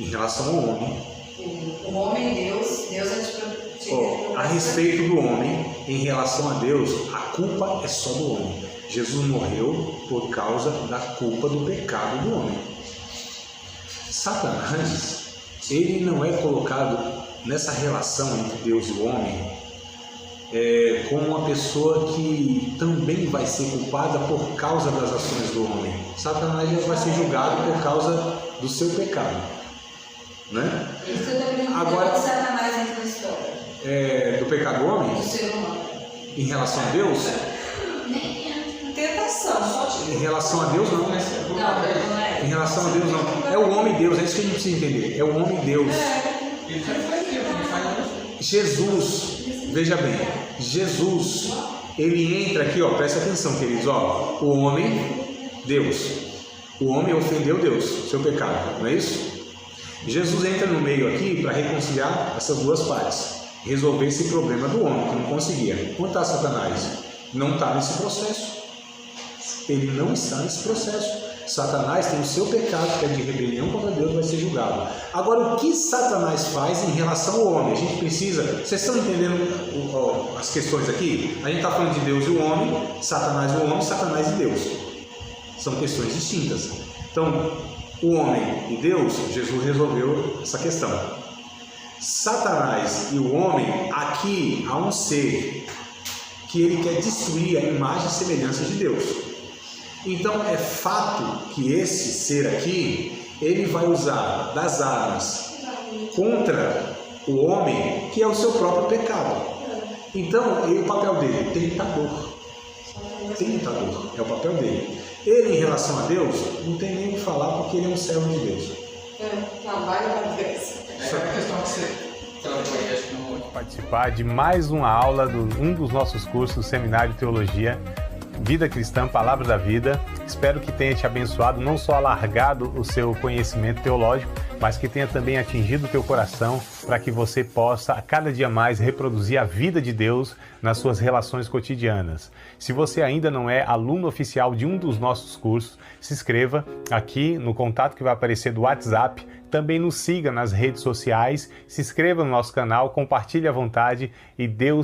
Em relação ao homem. O homem, Deus é A respeito do homem, em relação a Deus, a culpa é só do homem. Jesus morreu por causa da culpa do pecado do homem. Satanás, ele não é colocado nessa relação entre Deus e o homem como uma pessoa que também vai ser culpada por causa das ações do homem. Satanás vai ser julgado por causa do seu pecado, né? Agora, Satanás entra na história. Do pecado do homem? Do ser humano. Em relação a Deus? Tentação, só tipo. Em relação a Deus, não. Não é. Em relação a Deus, não. É o homem Deus, é isso que a gente precisa entender. É o homem Deus. Jesus, veja bem, Jesus, ele entra aqui, presta atenção, queridos, o homem, Deus. O homem ofendeu Deus, seu pecado, não é isso? Jesus entra no meio aqui para reconciliar essas duas partes, resolver esse problema do homem que não conseguia. Onde está Satanás? Não está nesse processo. Ele não está nesse processo. Satanás tem o seu pecado, que é de rebelião contra Deus, vai ser julgado. Agora, o que Satanás faz em relação ao homem? A gente precisa... Vocês estão entendendo as questões aqui? A gente está falando de Deus e o homem, Satanás e Deus. São questões distintas. Então, o homem e Deus, Jesus resolveu essa questão. Satanás e o homem, aqui há um ser que ele quer destruir a imagem e semelhança de Deus. Então é fato que esse ser aqui, ele vai usar das armas contra o homem, que é o seu próprio pecado. Então, o papel dele, tentador. Tentador, é o papel dele. Ele, em relação a Deus, não tem nem o que falar, porque ele é um servo de Deus. Trabalho na Deus. Essa é a questão que você participar de mais uma aula de um dos nossos cursos, Seminário de Teologia, Vida Cristã, Palavra da Vida. Espero que tenha te abençoado, não só alargado o seu conhecimento teológico, mas que tenha também atingido o teu coração para que você possa a cada dia mais reproduzir a vida de Deus nas suas relações cotidianas. Se você ainda não é aluno oficial de um dos nossos cursos, se inscreva aqui no contato que vai aparecer do WhatsApp. Também nos siga nas redes sociais, se inscreva no nosso canal, compartilhe à vontade e Deus